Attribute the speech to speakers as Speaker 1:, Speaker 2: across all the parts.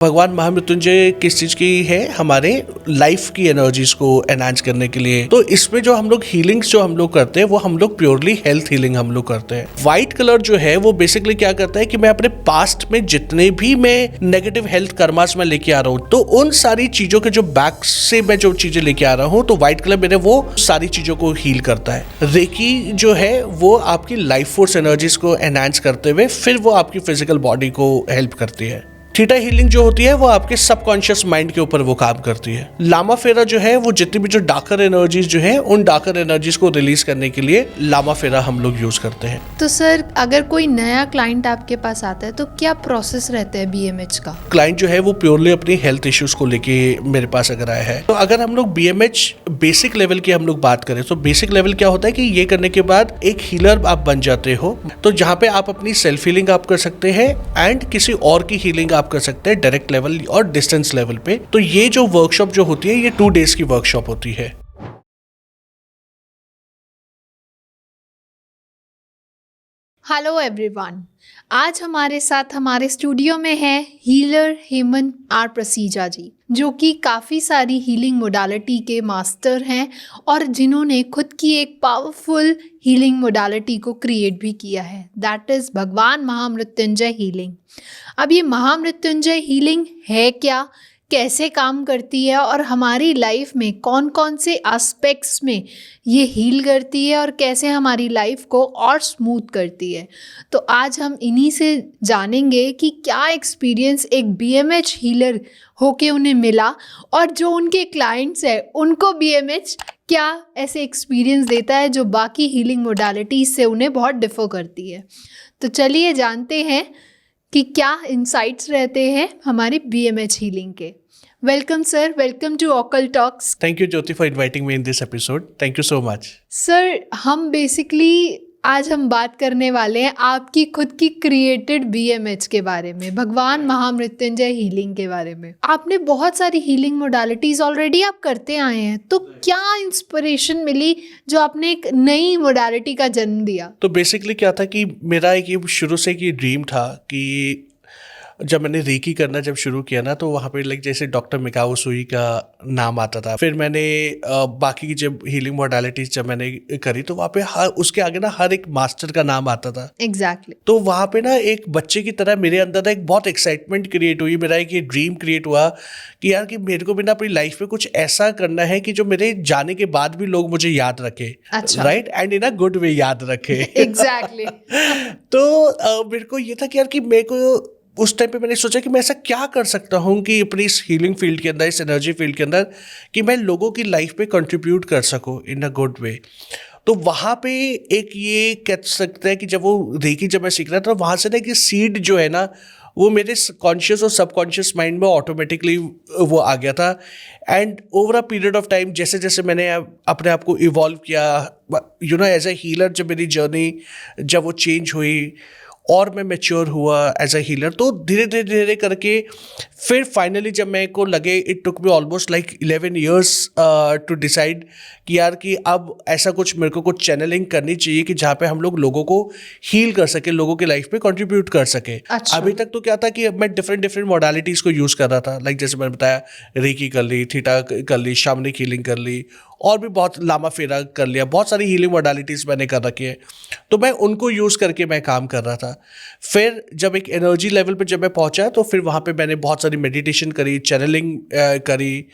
Speaker 1: भगवान महामृत्युंजय किस चीज की है? हमारे लाइफ की एनर्जीज को एनहांस करने के लिए। तो इसमें जो हम लोग हीलिंग्स जो हम लोग करते हैं वो हम लोग प्योरली हेल्थ हीलिंग हम लोग करते हैं। व्हाइट कलर जो है वो बेसिकली क्या करता है कि मैं अपने पास्ट में जितने भी मैं नेगेटिव हेल्थ कर्मास में लेके आ रहा हूँ, तो उन सारी चीजों के जो बैक से मैं जो चीजें लेके आ रहा हूँ, तो व्हाइट कलर मेरे वो सारी चीजों को हील करता है। रेकी जो है वो आपकी लाइफ फोर्स एनर्जीज को एनहांस करते हुए फिर वो आपकी फिजिकल बॉडी को हेल्प करती है। थीटा हीलिंग जो होती है वो आपके सबकॉन्शियस माइंड के ऊपर वो काम करती है। लामा फेरा जो है वो जितनी भी जो डार्कर एनर्जीज जो है उन डार्कर एनर्जीज को रिलीज करने के लिए लामा फेरा हम लोग यूज करते हैं।
Speaker 2: तो सर, अगर कोई नया क्लाइंट आपके पास आता है तो क्या प्रोसेस रहता है बीएमएच का?
Speaker 1: क्लाइंट जो है वो प्योरली अपनी हेल्थ इश्यूज को लेके मेरे पास अगर आया है, तो अगर हम लोग बीएमएच बेसिक लेवल की हम लोग बात करें तो बेसिक लेवल क्या होता है कि ये करने के बाद एक हीलर आप बन जाते हो, तो जहाँ पे आप अपनी सेल्फ हीलिंग आप कर सकते हैं एंड किसी और की हीलिंग आप कर सकते हैं डायरेक्ट लेवल और डिस्टेंस लेवल पे। तो ये जो वर्कशॉप जो होती है ये 2 days की वर्कशॉप होती है।
Speaker 2: हेलो एवरीवन, आज हमारे साथ हमारे स्टूडियो में है हीलर हेमंत आर प्रसीजा जी, जो कि काफ़ी सारी हीलिंग मोडालिटी के मास्टर हैं और जिन्होंने खुद की एक पावरफुल हीलिंग मोडालिटी को क्रिएट भी किया है, दैट इज़ भगवान महामृत्युंजय हीलिंग। अब ये महामृत्युंजय हीलिंग है क्या, कैसे काम करती है और हमारी लाइफ में कौन कौन से एस्पेक्ट्स में ये हील करती है और कैसे हमारी लाइफ को और स्मूथ करती है, तो आज हम इन्हीं से जानेंगे कि क्या एक्सपीरियंस एक बीएमएच हीलर होके उन्हें मिला और जो उनके क्लाइंट्स हैं उनको बीएमएच क्या ऐसे एक्सपीरियंस देता है जो बाकी हीलिंग मोडालिटीज़ से उन्हें बहुत डिफर करती है। तो चलिए जानते हैं कि क्या इंसाइट्स रहते हैं हमारी बीएमएच हीलिंग के। Welcome sir, welcome to occult talks.
Speaker 1: Thank you Jyoti for inviting me in this episode. Thank you so much.
Speaker 2: Sir, आज हम बात करने वाले हैं आपकी खुद की क्रिएटेड बीएमएच के बारे में, भगवान महामृत्युंजय हीलिंग के बारे में। आपने बहुत सारी हीलिंग मोडालिटीज़ ऑलरेडी आप करते आए हैं, तो क्या इंस्पिरेशन मिली जो आपने एक नई मोडालिटी का जन्म दिया?
Speaker 1: तो बेसिकली क्या था कि मेरा एक ये शुरू से एक ये ड्रीम था कि जब मैंने रेकी करना जब शुरू किया ना, तो वहाँ पे लाइक जैसे डॉक्टर मिकाओ सुई का नाम आता था। फिर मैंने बाकी की जब हीलिंग मोडालिटीज जब मैंने करी तो वहाँ पे उसके आगे ना हर एक मास्टर का नाम आता था।
Speaker 2: एग्जैक्टली।
Speaker 1: तो वहाँ पे ना एक बच्चे की तरह मेरे अंदर ना एक बहुत एक्साइटमेंट क्रिएट हुई। मेरा एक ये ड्रीम क्रिएट हुआ कि यार कि मेरे को भी ना अपनी लाइफ में कुछ ऐसा करना है कि जो मेरे जाने के बाद भी लोग मुझे याद रखे, right, and in a good way याद रखे।
Speaker 2: एग्जैक्टली।
Speaker 1: तो मेरे को ये था कि यार कि मेरे को उस टाइम पे मैंने सोचा कि मैं ऐसा क्या कर सकता हूँ कि अपनी इस हीलिंग फील्ड के अंदर, इस एनर्जी फील्ड के अंदर, कि मैं लोगों की लाइफ पे कंट्रीब्यूट कर सकूँ इन अ गुड वे। तो वहाँ पे एक ये कह सकते हैं कि जब वो रेकी जब मैं सीख रहा था, वहाँ से ना कि सीड जो है ना वो मेरे कॉन्शियस और सबकॉन्शियस माइंड में ऑटोमेटिकली वो आ गया था। And over a period of time जैसे जैसे मैंने अपने आप को इवॉल्व किया, you know, as a healer, जब मेरी जर्नी जब वो चेंज हुई और मैं मैच्योर हुआ एज अ हीलर, तो धीरे धीरे धीरे करके फिर फाइनली जब मेरे को लगे, it took me almost like 11 years to decide कि यार कि अब ऐसा कुछ मेरे को कुछ चैनलिंग करनी चाहिए कि जहाँ पे हम लोग लोगों को हील कर सके, लोगों की लाइफ पे कंट्रीब्यूट कर सके।
Speaker 2: अच्छा।
Speaker 1: अभी तक तो क्या था कि मैं डिफरेंट मोडालिटीज़ को यूज़ कर रहा था, लाइक जैसे मैंने बताया रेकी कर ली, थीटा कर ली, शामनिक हीलिंग कर ली, और भी बहुत लामा फेरा कर लिया, बहुत सारी हीलिंग मोडालिटीज़ मैंने कर रखी है। तो मैं उनको यूज़ करके मैं काम कर रहा था। फिर जब एक एनर्जी लेवल पे जब मैं पहुंचा, तो फिर वहाँ पे मैंने बहुत सारी मेडिटेशन करी, चैनलिंग करी।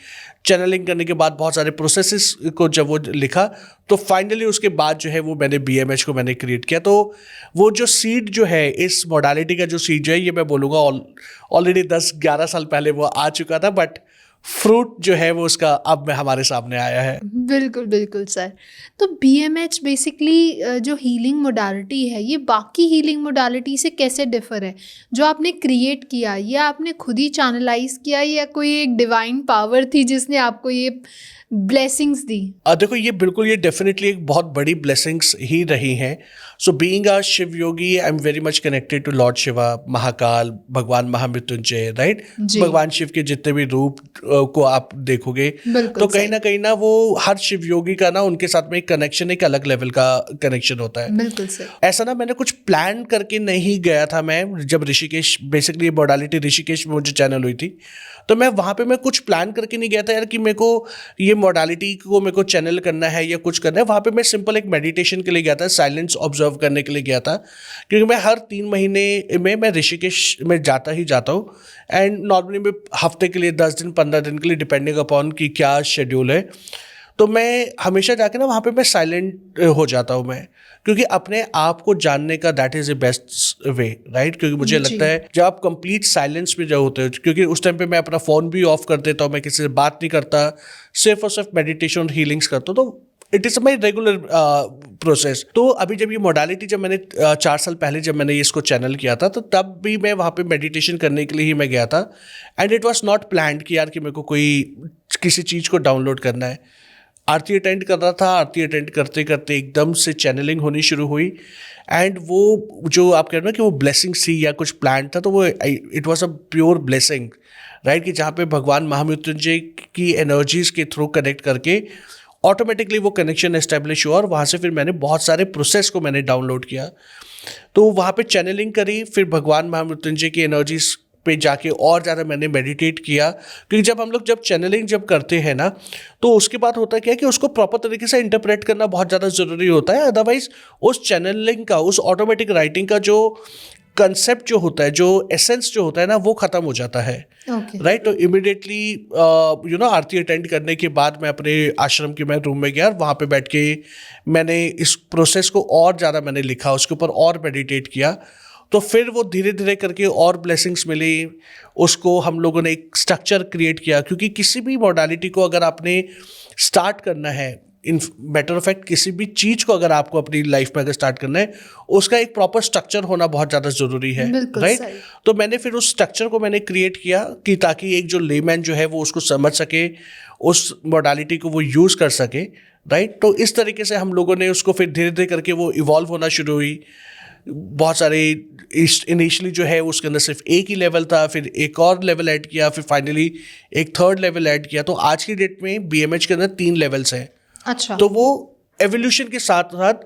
Speaker 1: चैनलिंग करने के बाद बहुत सारे प्रोसेसेस को जब वो लिखा, तो फाइनली उसके बाद जो है वो मैंने बीएमएच को मैंने क्रिएट किया। तो वो जो सीड जो है इस मोडालिटी का जो सीड जो है, ये मैं बोलूँगा ऑलरेडी 10-11 साल पहले वो आ चुका था, बट फ्रूट जो है वो उसका अब में हमारे सामने आया है।
Speaker 2: बिल्कुल बिल्कुल सर। तो बीएमएच बेसिकली जो हीलिंग मोडालिटी है, ये बाकी हीलिंग मोडालिटी से कैसे डिफर है? जो आपने क्रिएट किया, ये आपने खुद ही चैनलाइज किया या कोई एक डिवाइन पावर थी जिसने आपको ये ब्लेसिंग्स दी?
Speaker 1: देखो, ये बिल्कुल, ये डेफिनेटली एक बहुत बड़ी ब्लेसिंग्स ही रही हैं। So being a Shiv yogi, I am very much connected to lord Shiva, Mahakal, भगवान महामृत्युंजय, राइट। भगवान शिव के जितने भी रूप को आप देखोगे
Speaker 2: बिल्कुल
Speaker 1: तो कहीं
Speaker 2: सही।
Speaker 1: ना वो हर शिव योगी का ना उनके साथ में एक कनेक्शन, एक अलग लेवल का कनेक्शन होता है।
Speaker 2: बिल्कुल सही।
Speaker 1: ऐसा ना मैंने कुछ प्लान करके नहीं गया था मैं, जब ऋषिकेश बेसिकली ये मॉडलिटी ऋषिकेश में मुझे चैनल हुई थी, तो मैं वहाँ पे मैं कुछ प्लान करके नहीं गया था यार कि मेरे को ये मॉडलिटी को मेरे को चैनल करना है या कुछ करना है। वहाँ पे मैं सिंपल एक मेडिटेशन के लिए गया था, साइलेंस ऑब्जर्व करने के लिए गया था, क्योंकि मैं हर 3 महीने में मैं ऋषिकेश में जाता ही जाता हूँ। एंड नॉर्मली मैं हफ्ते के लिए 10 दिन 15 दिन के लिए, डिपेंडिंग अपॉन कि क्या शेड्यूल है, तो मैं हमेशा जाके ना वहाँ पे मैं साइलेंट हो जाता हूँ मैं, क्योंकि अपने आप को जानने का that is the best way, right. क्योंकि मुझे लगता
Speaker 2: जी।
Speaker 1: है जब आप कंप्लीट साइलेंस में जो होते हो, क्योंकि उस टाइम पे मैं अपना फ़ोन भी ऑफ कर देता हूँ, मैं किसी से बात नहीं करता, सिर्फ और सिर्फ मेडिटेशन और हीलिंग्स करता हूँ, तो it is my regular process. तो अभी जब ये मॉडलिटी, जब मैंने 4 साल पहले जब मैंने इसको चैनल किया था, तो तब भी मैं वहाँ पे मेडिटेशन करने के लिए ही मैं गया था। And it was not planned कि यार कि मेरे को कोई किसी चीज़ को डाउनलोड करना है। आरती अटेंड कर रहा था, आरती अटेंड करते करते एकदम से चैनलिंग होनी शुरू हुई। एंड वो जो आप कह रहे हो ना कि वो ब्लेसिंग सी या कुछ प्लान था, तो वो it was a pure blessing, right. कि जहाँ पे भगवान महामृत्युंजय की एनर्जीज के थ्रू कनेक्ट करके ऑटोमेटिकली वो कनेक्शन एस्टेब्लिश हुआ, और वहाँ से फिर मैंने बहुत सारे प्रोसेस को मैंने डाउनलोड किया। तो वहाँ पे चैनलिंग करी, फिर भगवान महामृत्युंजय की एनर्जीज पे जाके और ज़्यादा मैंने मेडिटेट किया, क्योंकि जब हम लोग जब चैनलिंग जब करते हैं ना, तो उसके बाद होता क्या है कि उसको प्रॉपर तरीके से इंटरप्रेट करना बहुत ज़्यादा ज़रूरी होता है। अदरवाइज उस चैनलिंग का, उस ऑटोमेटिक राइटिंग का जो कंसेप्ट जो होता है, जो एसेंस जो होता है ना, वो ख़त्म हो जाता है,
Speaker 2: ओके।
Speaker 1: राइट। तो इमिडिएटली आरती अटेंड करने के बाद मैं अपने आश्रम के मैं रूम में गया, वहाँ पे बैठ के मैंने इस प्रोसेस को और ज़्यादा मैंने लिखा, उसके ऊपर और मेडिटेट किया। तो फिर वो धीरे धीरे करके और ब्लेसिंग्स मिली, उसको हम लोगों ने एक स्ट्रक्चर क्रिएट किया, क्योंकि किसी भी मॉडलिटी को अगर आपने स्टार्ट करना है, इन मैटर ऑफ फैक्ट किसी भी चीज़ को अगर आपको अपनी लाइफ में अगर स्टार्ट करना है, उसका एक प्रॉपर स्ट्रक्चर होना बहुत ज़्यादा ज़रूरी है,
Speaker 2: बिल्कुल
Speaker 1: राइट।
Speaker 2: सही।
Speaker 1: तो मैंने फिर उस स्ट्रक्चर को मैंने क्रिएट किया कि ताकि एक जो लेमैन जो है वो उसको समझ सके, उस मॉडलिटी को वो यूज़ कर सके, राइट। तो इस तरीके से हम लोगों ने उसको फिर धीरे धीरे करके वो इवॉल्व होना शुरू हुई। बहुत सारे इनिशियली जो है उसके अंदर सिर्फ एक ही लेवल था, फिर एक और लेवल ऐड किया, फिर फाइनली एक थर्ड लेवल ऐड किया। तो आज की डेट में बीएमएच के अंदर 3 लेवल्स हैं।
Speaker 2: अच्छा।
Speaker 1: तो वो एवोल्यूशन के साथ साथ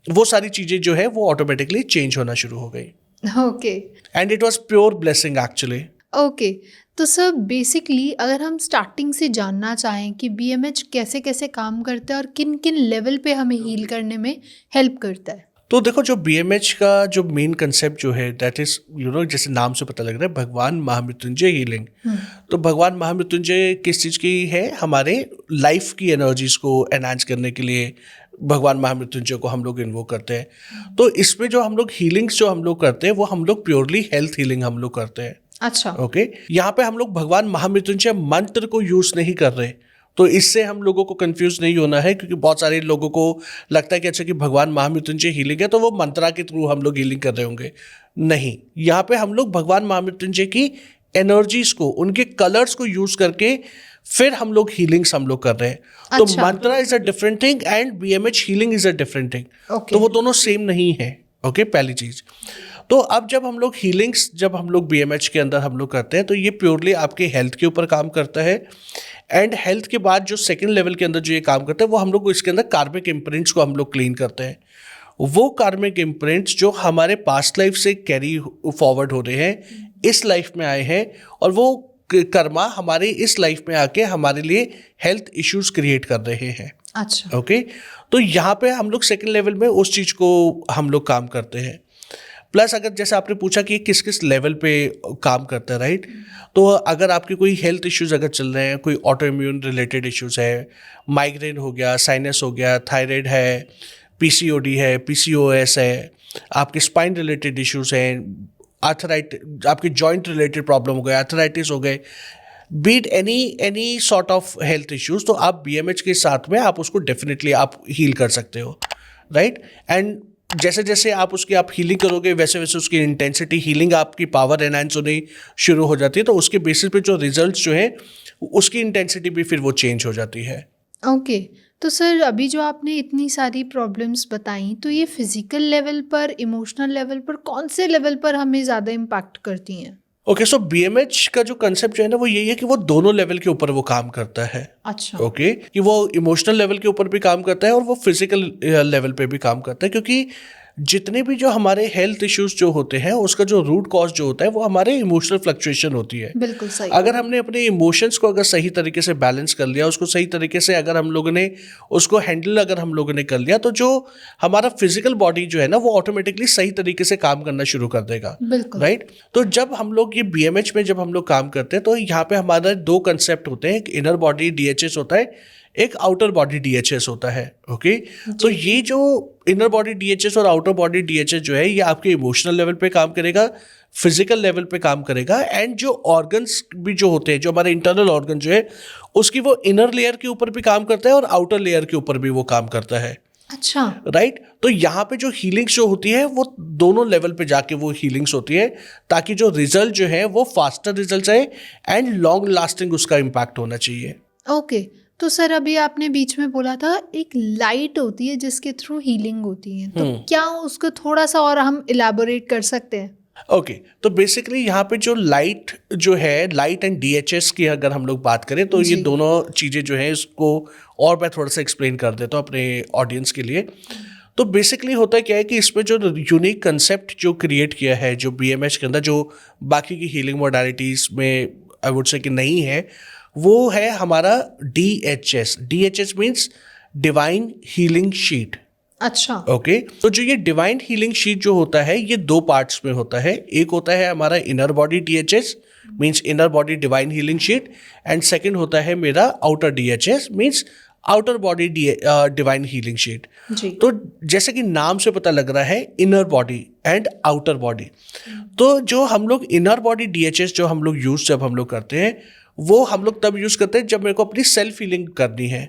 Speaker 1: वो सारी चीज़ें जो है वो ऑटोमेटिकली चेंज होना शुरू हो गई,
Speaker 2: okay.
Speaker 1: And it was pure blessing actually.
Speaker 2: Okay. तो सर बेसिकली अगर हम स्टार्टिंग से जानना चाहें कि बीएमएच कैसे कैसे काम करता है और किन किन लेवल पे हमें हील करने में हेल्प करता है।
Speaker 1: तो देखो, जो बीएमएच का जो मेन कंसेप्ट जो है दैट इज जैसे नाम से पता लग रहा है, भगवान महामृत्युंजय हीलिंग। तो भगवान महामृत्युंजय किस चीज़ की है? हमारे लाइफ की एनर्जीज को एनहांस करने के लिए भगवान महामृत्युंजय को हम लोग इन्वोक करते हैं। तो इसमें जो हम लोग हीलिंग्स जो हम लोग करते हैं वो हम लोग प्योरली हेल्थ हीलिंग हम लोग करते हैं।
Speaker 2: अच्छा।
Speaker 1: ओके, यहाँ पे हम लोग भगवान महामृत्युंजय मंत्र को यूज नहीं कर रहे, तो इससे हम लोगों को कंफ्यूज नहीं होना है, क्योंकि बहुत सारे लोगों को लगता है कि अच्छा कि भगवान महामृत्युंजय हीलिंग है तो वो मंत्रा के थ्रू हम लोग हीलिंग कर रहे होंगे। नहीं, यहाँ पे हम लोग भगवान महामृत्युंजय की एनर्जीज को, उनके कलर्स को यूज करके फिर हम लोग हीलिंग्स हम लोग कर रहे हैं। तो
Speaker 2: अच्छा।
Speaker 1: Mantra is a different thing and BMH healing is a different thing.
Speaker 2: Okay.
Speaker 1: तो वो दोनों सेम नहीं है। ओके, पहली चीज। तो अब जब हम लोग हीलिंग्स जब हम लोग बीएमएच के अंदर हम लोग करते हैं, तो ये प्योरली आपके हेल्थ के ऊपर काम करता है। एंड हेल्थ के बाद जो सेकंड लेवल के अंदर जो ये काम करते हैं, वो हम लोग इसके अंदर कार्मिक इम्प्रिंट्स को हम लोग क्लीन करते हैं। वो कार्मिक इम्प्रिंट्स जो हमारे पास्ट लाइफ से कैरी फॉरवर्ड हो रहे हैं, इस लाइफ में आए हैं, और वो कर्मा हमारे इस लाइफ में आके हमारे लिए हेल्थ इश्यूज क्रिएट कर रहे हैं।
Speaker 2: अच्छा।
Speaker 1: ओके, तो यहाँ पे हम लोग सेकंड लेवल में उस चीज़ को हम लोग काम करते हैं। प्लस अगर जैसे आपने पूछा कि किस किस लेवल पे काम करता है, राइट। तो अगर आपके कोई हेल्थ इश्यूज अगर चल रहे हैं, कोई ऑटो इम्यून रिलेटेड इश्यूज है, माइग्रेन हो गया, साइनस हो गया, थायराइड है, पीसीओडी है, पीसीओएस है, आपके स्पाइन रिलेटेड इश्यूज हैं, आर्थराइट, आपके जॉइंट रिलेटेड प्रॉब्लम हो गए, आर्थराइटिस हो गए, be it any sort of health issues, तो आप बीएमएच के साथ में आप उसको डेफिनेटली आप हील कर सकते हो, राइट। एंड जैसे जैसे आप उसकी आप हीलिंग करोगे, वैसे वैसे उसकी इंटेंसिटी, हीलिंग आपकी पावर एनहांस होनी शुरू हो जाती है। तो उसके बेसिस पे जो रिजल्ट्स जो है उसकी इंटेंसिटी भी फिर वो चेंज हो जाती है।
Speaker 2: ओके। तो सर अभी जो आपने इतनी सारी प्रॉब्लम्स बताई, तो ये फिजिकल लेवल पर, इमोशनल लेवल पर, कौन से लेवल पर हमें ज़्यादा इम्पैक्ट करती हैं?
Speaker 1: ओके, सो बीएमएच का जो कंसेप्ट जो है ना वो यही है कि वो दोनों लेवल के ऊपर वो काम करता है।
Speaker 2: अच्छा।
Speaker 1: ओके, कि वो इमोशनल लेवल के ऊपर भी काम करता है और वो फिजिकल लेवल पे भी काम करता है, क्योंकि जितने भी जो हमारे हेल्थ इश्यूज जो होते हैं उसका जो रूट कॉज जो होता है वो हमारे इमोशनल फ्लक्चुएशन होती है।
Speaker 2: बिल्कुल सही।
Speaker 1: अगर हमने अपने इमोशंस को अगर सही तरीके से बैलेंस कर लिया, उसको सही तरीके से अगर हम लोगों ने उसको हैंडल अगर हम लोगों ने कर लिया, तो जो हमारा फिजिकल बॉडी जो है ना वो ऑटोमेटिकली सही तरीके से काम करना शुरू कर देगा।
Speaker 2: बिल्कुल।
Speaker 1: राइट। तो जब हम लोग ये बीएमएच में जब हम लोग काम करते हैं तो यहाँ पे हमारे दो कंसेप्ट होते हैं, एक इनर बॉडी डीएचएस होता है, एक आउटर बॉडी डीएचएस होता है। ओके, तो ये जो इनर बॉडी डीएचएस और आउटर बॉडी डीएचएस जो है ये आपके इमोशनल लेवल पे काम करेगा, फिजिकल लेवल पे काम करेगा, एंड जो ऑर्गन्स भी जो होते हैं, जो हमारे इंटरनल ऑर्गन जो है उसकी वो इनर लेयर के ऊपर भी काम करता है और आउटर लेयर के ऊपर भी वो काम करता है।
Speaker 2: अच्छा।
Speaker 1: राइट। तो यहाँ पे जो हीलिंग्स जो होती है वो दोनों लेवल पे जाके वो हीलिंग्स होती है, ताकि जो रिजल्ट जो है वो फास्टर रिजल्ट आए एंड लॉन्ग लास्टिंग उसका इम्पैक्ट होना चाहिए।
Speaker 2: ओके, तो सर अभी आपने बीच में बोला था एक लाइट होती है जिसके थ्रू हीलिंग होती है, तो क्या उसको थोड़ा सा और हम इलैबोरेट कर सकते हैं?
Speaker 1: ओके, तो बेसिकली यहाँ पे जो लाइट जो है, लाइट एंड डीएचएस की अगर हम लोग बात करें तो ये दोनों चीज़ें जो है इसको और मैं थोड़ा सा एक्सप्लेन कर देता हूँ अपने ऑडियंस के लिए। तो बेसिकली होता क्या है कि इसमें जो यूनिक कंसेप्ट जो क्रिएट किया है जो बीएमएच के अंदर, जो बाकी की हीलिंग मोडालिटीज़ में आई वुड से कि नहीं है, वो है हमारा DHS. DHS means divine healing sheet.
Speaker 2: अच्छा।
Speaker 1: ओके, तो जो ये डिवाइन हीलिंग शीट जो होता है ये दो पार्ट्स में होता है। एक होता है हमारा inner body DHS means inner body divine healing sheet, and second होता है मेरा outer DHS means outer body divine healing sheet. तो जैसे कि नाम से पता लग रहा है inner body and outer body, तो जो हम लोग इनर बॉडी डीएचएस जो हम लोग यूज जब हम लोग करते हैं वो हम लोग तब यूज करते हैं जब मेरे को अपनी सेल्फ हीलिंग करनी है,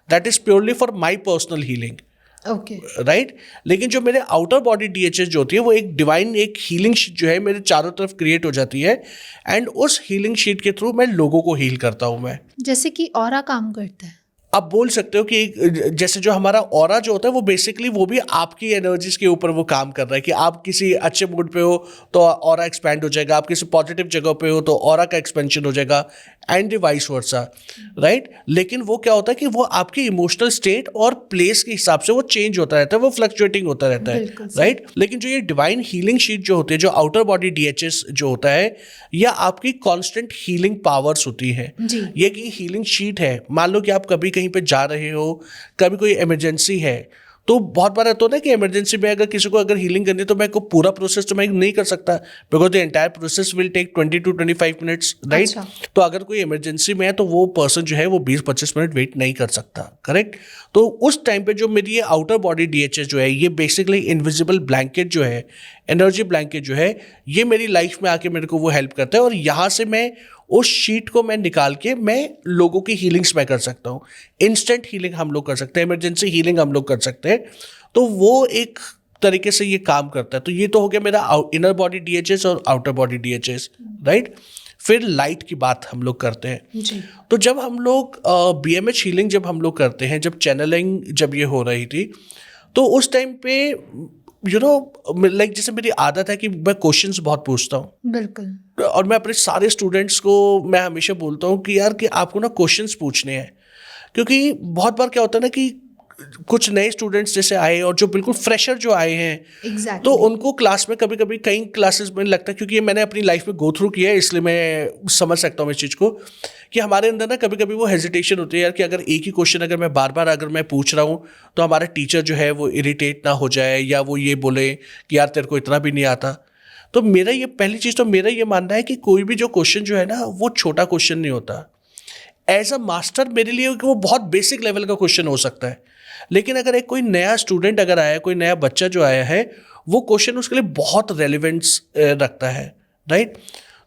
Speaker 1: that is purely for my personal healing.
Speaker 2: Okay,
Speaker 1: right. लेकिन जो मेरे आउटर बॉडी डीएचएस जो होती है वो एक डिवाइन एक हीलिंग शीट जो है मेरे चारों तरफ क्रिएट हो जाती है, एंड उस हीलिंग शीट के थ्रू मैं लोगों को हील करता हूं मैं।
Speaker 2: जैसे कि ऑरा काम करता है।
Speaker 1: आप बोल सकते हो कि जैसे जो हमारा ऑरा जो होता है वो बेसिकली वो भी आपकी एनर्जीज के ऊपर वो काम कर रहा है, कि आप किसी अच्छे मूड पे हो तो ऑरा एक्सपैंड हो जाएगा, आप किसी पॉजिटिव जगह पे हो तो ऑरा का एक्सपेंशन हो जाएगा, एंड वाइस वर्सा। राइट। लेकिन वो क्या होता है कि वो आपकी इमोशनल स्टेट और प्लेस के हिसाब से वो चेंज होता रहता है, वो फ्लक्चुएटिंग होता रहता है। राइट। लेकिन जो ये डिवाइन हीलिंग शीट जो होती है, जो आउटर बॉडी डीएचएस जो होता है, या आपकी कॉन्स्टेंट हीलिंग पावर्स होती है। ये की हीलिंग शीट है, मान लो कि आप कभी कहीं पे जा रहे हो, कभी कोई इमरजेंसी है, तो बहुत बार रहता है ना कि इमरजेंसी में अगर किसी को अगर हीलिंग करनी है तो मैं को पूरा प्रोसेस तो मैं नहीं कर सकता, because the entire process will take 20 to 25 minutes. Right. तो अगर कोई इमरजेंसी में है तो वो पर्सन जो है वो 20-25 मिनट वेट नहीं कर सकता। करेक्ट। तो उस टाइम पे जो मेरी ये आउटर बॉडी डीएचएस जो है, ये बेसिकली इनविजिबल ब्लैंकेट जो है, एनर्जी ब्लैंकेट जो है, ये मेरी लाइफ में आके मेरे को वो हेल्प करता है, और यहाँ से मैं उस शीट को मैं निकाल के मैं लोगों की हीलिंग्स मैं कर सकता हूँ। इंस्टेंट हीलिंग हम लोग कर सकते हैं, इमरजेंसी हीलिंग हम लोग कर सकते हैं। तो वो एक तरीके से ये काम करता है। तो ये तो हो गया मेरा इनर बॉडी डीएचएस और आउटर बॉडी डीएचएस। राइट। फिर लाइट की बात हम लोग करते हैं जी। तो जब हम लोग बीएमएच हीलिंग जब हम लोग करते हैं, जब चैनलिंग जब ये हो रही थी, तो उस टाइम पे लाइक जैसे मेरी आदत है कि मैं क्वेश्चंस बहुत पूछता हूँ।
Speaker 2: बिल्कुल।
Speaker 1: और मैं अपने सारे स्टूडेंट्स को मैं हमेशा बोलता हूँ कि यार कि आपको ना क्वेश्चंस पूछने हैं, क्योंकि बहुत बार क्या होता है ना कि कुछ नए स्टूडेंट्स जैसे आए और जो बिल्कुल फ्रेशर जो आए हैं, तो उनको क्लास में कभी कभी कई क्लासेस में लगता है, क्योंकि ये मैंने अपनी लाइफ में गो थ्रू किया है इसलिए मैं समझ सकता हूँ इस चीज़ को, कि हमारे अंदर ना कभी कभी वो हेजिटेशन होती है यार कि अगर एक ही क्वेश्चन अगर मैं बार बार अगर मैं पूछ रहा हूँ तो हमारा टीचर जो है वो इरिटेट ना हो जाए, या वो ये बोले कि यार तेरे को इतना भी नहीं आता। तो मेरा ये पहली चीज़ तो मेरा ये मानना है कि कोई भी जो क्वेश्चन जो है ना वो छोटा क्वेश्चन नहीं होता। एज अ मास्टर मेरे लिए वो बहुत बेसिक लेवल का क्वेश्चन हो सकता है, लेकिन अगर एक कोई नया स्टूडेंट अगर आया, कोई नया बच्चा जो आया है, वो क्वेश्चन उसके लिए बहुत रेलिवेंस रखता है। राइट।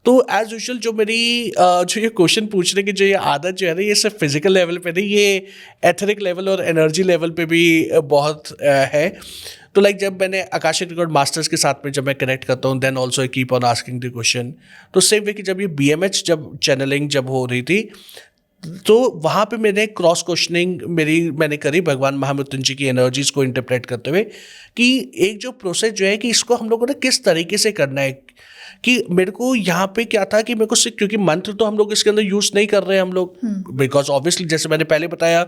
Speaker 1: तो एज यूजुअल जो मेरी जो ये क्वेश्चन पूछने की जो ये आदत जो है ना, ये सिर्फ फिजिकल लेवल पे नहीं, ये एथरिक लेवल और एनर्जी लेवल पे भी बहुत है। तो लाइक जब मैंने आकाशिक रिकॉर्ड मास्टर्स के साथ में जब मैं कनेक्ट करता हूँ, then also I keep on asking the question. तो सेम वे कि जब ये बीएमएच जब चैनलिंग जब हो रही थी, तो वहाँ पे मैंने क्रॉस क्वेश्चनिंग मैंने करी भगवान महामृत्युंजय की एनर्जीज को इंटरप्रेट करते हुए कि एक जो प्रोसेस जो है कि इसको हम लोगों ने किस तरीके से करना है। कि मेरे को यहाँ पे क्या था कि मेरे को सिर्फ, क्योंकि मंत्र तो हम लोग इसके अंदर यूज़ नहीं कर रहे हैं हम लोग, बिकॉज ऑब्वियसली जैसे मैंने पहले बताया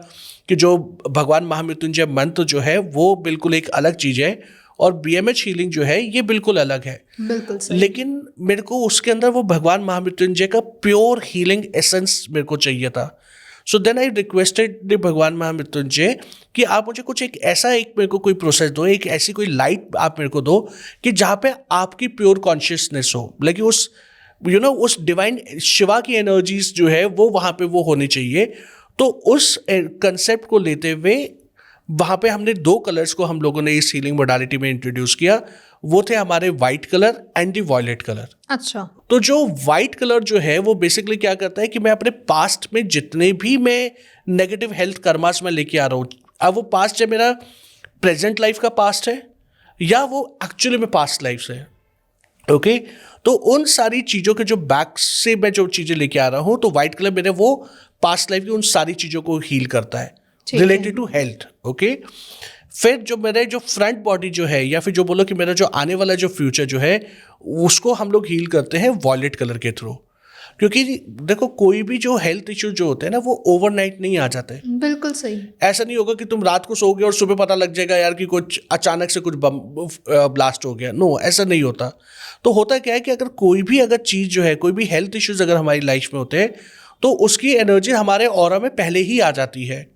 Speaker 1: कि जो भगवान महामृत्युंजय मंत्र जो है वो बिल्कुल एक अलग चीज़ है और बीएमएच हीलिंग जो है ये बिल्कुल अलग है।
Speaker 2: बिल्कुल सही।
Speaker 1: लेकिन मेरे को उसके अंदर वो भगवान महामृत्युंजय का प्योर हीलिंग एसेंस मेरे को चाहिए था। सो देन आई रिक्वेस्टेड भगवान महामृत्युंजय कि आप मुझे कुछ एक ऐसा मेरे को कोई प्रोसेस दो, एक ऐसी कोई लाइट आप मेरे को दो कि जहाँ पे आपकी प्योर कॉन्शियसनेस हो, लेकिन उस उस डिवाइन शिवा की एनर्जीज जो है वो वहाँ पे वो होनी चाहिए। तो उस कंसेप्ट को लेते हुए वहाँ पे हमने 2 कलर्स को हम लोगों ने इस हीलिंग मोडालिटी में इंट्रोड्यूस किया। वो थे हमारे white colour and the violet colour.
Speaker 2: अच्छा।
Speaker 1: तो जो वाइट कलर जो है वो बेसिकली क्या करता है कि मैं अपने पास्ट में जितने भी मैं नेगेटिव हेल्थ कर्मास में लेके आ रहा हूँ, अब वो पास्ट है मेरा प्रेजेंट लाइफ का पास्ट है या वो एक्चुअली में पास्ट लाइफ है, ओके। तो उन सारी चीज़ों के जो बैक से मैं जो चीज़ें लेके आ रहा हूँ, तो वाइट कलर मेरे वो पास्ट लाइफ की उन सारी चीज़ों को हील करता है रिलेटेड टू हेल्थ, ओके। फिर जो मेरे जो फ्रंट बॉडी जो है या फिर जो बोलो कि मेरा जो आने वाला जो फ्यूचर जो है उसको हम लोग हील करते हैं वॉयलेट कलर के थ्रू। क्योंकि देखो कोई भी जो हेल्थ इश्यू जो होते हैं ना वो ओवरनाइट नहीं आ जाते।
Speaker 2: बिल्कुल सही।
Speaker 1: ऐसा नहीं होगा कि तुम रात को सोओगे और सुबह पता लग जाएगा यार कि कुछ अचानक से कुछ बम ब्लास्ट हो गया। नो, ऐसा नहीं होता। तो होता क्या है कि अगर चीज़ जो है, कोई भी हेल्थ इश्यूज अगर हमारी लाइफ में होते हैं तो उसकी एनर्जी हमारे ऑरा में पहले ही आ जाती है,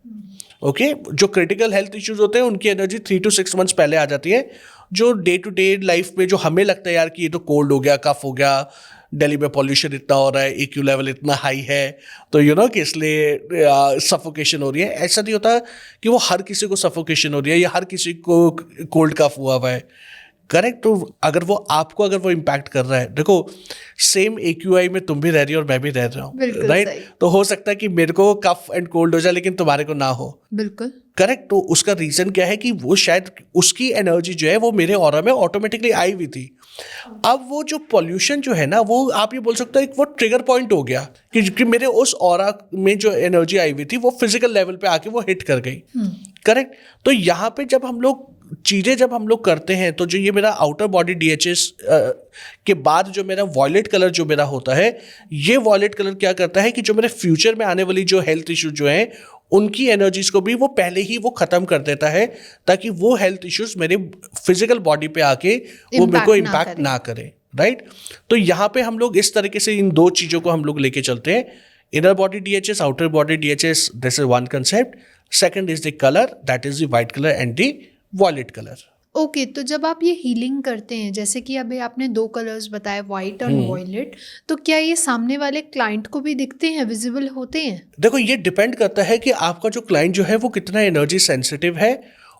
Speaker 1: ओके। जो क्रिटिकल हेल्थ इश्यूज होते हैं उनकी एनर्जी 3 to 6 months पहले आ जाती है। जो डे टू डे लाइफ में जो हमें लगता है यार कि ये तो कोल्ड हो गया, कफ हो गया, दिल्ली में पॉल्यूशन इतना हो रहा है, EQ लेवल इतना हाई है, तो कि इसलिए सफोकेशन हो रही है। ऐसा नहीं होता कि वो हर किसी को सफोकेशन हो रही है या हर किसी को कोल्ड कफ हुआ है, करेक्ट। तो अगर वो इम्पैक्ट कर रहा है, देखो सेम AQI में तुम भी रह रही हो और मैं भी रह रहा हूँ, राइट। तो हो सकता है कि मेरे को कफ एंड कोल्ड हो जाए लेकिन तुम्हारे को ना हो,
Speaker 2: बिल्कुल
Speaker 1: करेक्ट। तो उसका रीजन क्या है कि वो शायद उसकी एनर्जी जो है वो मेरे ऑरा में ऑटोमेटिकली आई हुई थी। अब वो जो पॉल्यूशन जो है ना, वो आप ये बोल सकते हो एक वो ट्रिगर पॉइंट हो गया कि मेरे उस ऑरा में जो एनर्जी आई हुई थी वो फिजिकल लेवल पे आके वो हिट कर गई, करेक्ट। तो यहाँ पे जब हम लोग करते हैं तो जो ये मेरा आउटर बॉडी DHS के बाद जो मेरा वॉयलेट कलर जो मेरा होता है, ये वॉयलेट कलर क्या करता है कि जो मेरे फ्यूचर में आने वाली जो हेल्थ इश्यूज जो हैं उनकी एनर्जीज को भी वो पहले ही वो ख़त्म कर देता है ताकि वो हेल्थ इश्यूज मेरे फिजिकल बॉडी पे आके वो मेरे को इम्पैक्ट ना करे, राइट। तो यहाँ पे हम लोग इस तरीके से इन 2 चीज़ों को हम लोग लेके चलते हैं। Inner body DHS, outer body DHS, this is one concept. Second is the colour, that is the white colour and the violet colour.
Speaker 2: Okay, तो जब आप ये हीलिंग करते हैं, जैसे कि अभी आपने 2 कलर्स बताए, वाइट और वॉयलेट, तो क्या ये सामने वाले क्लाइंट को भी दिखते हैं, विजिबल होते हैं?
Speaker 1: देखो ये डिपेंड करता है कि आपका जो क्लाइंट जो है वो कितना एनर्जी सेंसिटिव है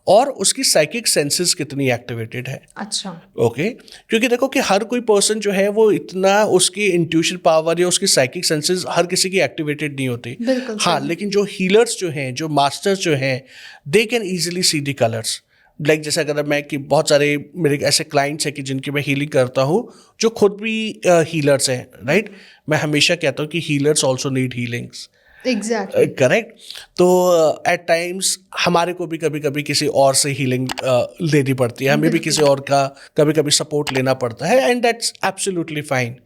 Speaker 1: और उसकी साइकिक सेंसेस कितनी एक्टिवेटेड है।
Speaker 2: अच्छा,
Speaker 1: ओके। क्योंकि देखो कि हर कोई पर्सन जो है वो इतना उसकी इंट्यूशन पावर या उसकी साइकिक सेंसेस हर किसी की एक्टिवेटेड नहीं होती। हाँ, लेकिन जो हीलर्स जो हैं, जो मास्टर्स जो हैं, they can easily see the colours. Like जैसे अगर मैं कि बहुत सारे मेरे ऐसे क्लाइंट्स हैं कि जिनकी मैं हीलिंग करता हूँ जो खुद भी हीलर्स हैं, राइट। मैं हमेशा कहता हूँ कि healers also need healings,
Speaker 2: exactly,
Speaker 1: correct. तो एट टाइम्स हमारे को भी कभी कभी किसी और से हीलिंग लेनी पड़ती है, हमें भी किसी और का कभी कभी सपोर्ट लेना पड़ता है, and that's absolutely fine,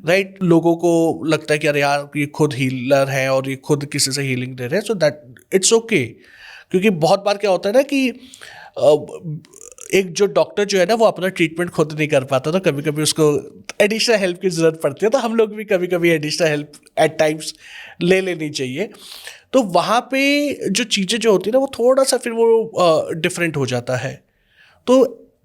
Speaker 1: right. लोगों को लगता है कि अरे यार ये खुद हीलर है और ये खुद किसी से हीलिंग दे रहे हैं, सो दैट इट्स ओके। क्योंकि बहुत बार क्या होता है ना कि एक जो डॉक्टर जो है ना वो अपना ट्रीटमेंट खुद नहीं कर पाता, तो कभी कभी उसको एडिशनल हेल्प की ज़रूरत पड़ती है। तो हम लोग भी कभी कभी एडिशनल हेल्प एट टाइम्स ले लेनी चाहिए। तो वहाँ पे जो चीज़ें जो होती है ना वो थोड़ा सा फिर वो डिफरेंट हो जाता है। तो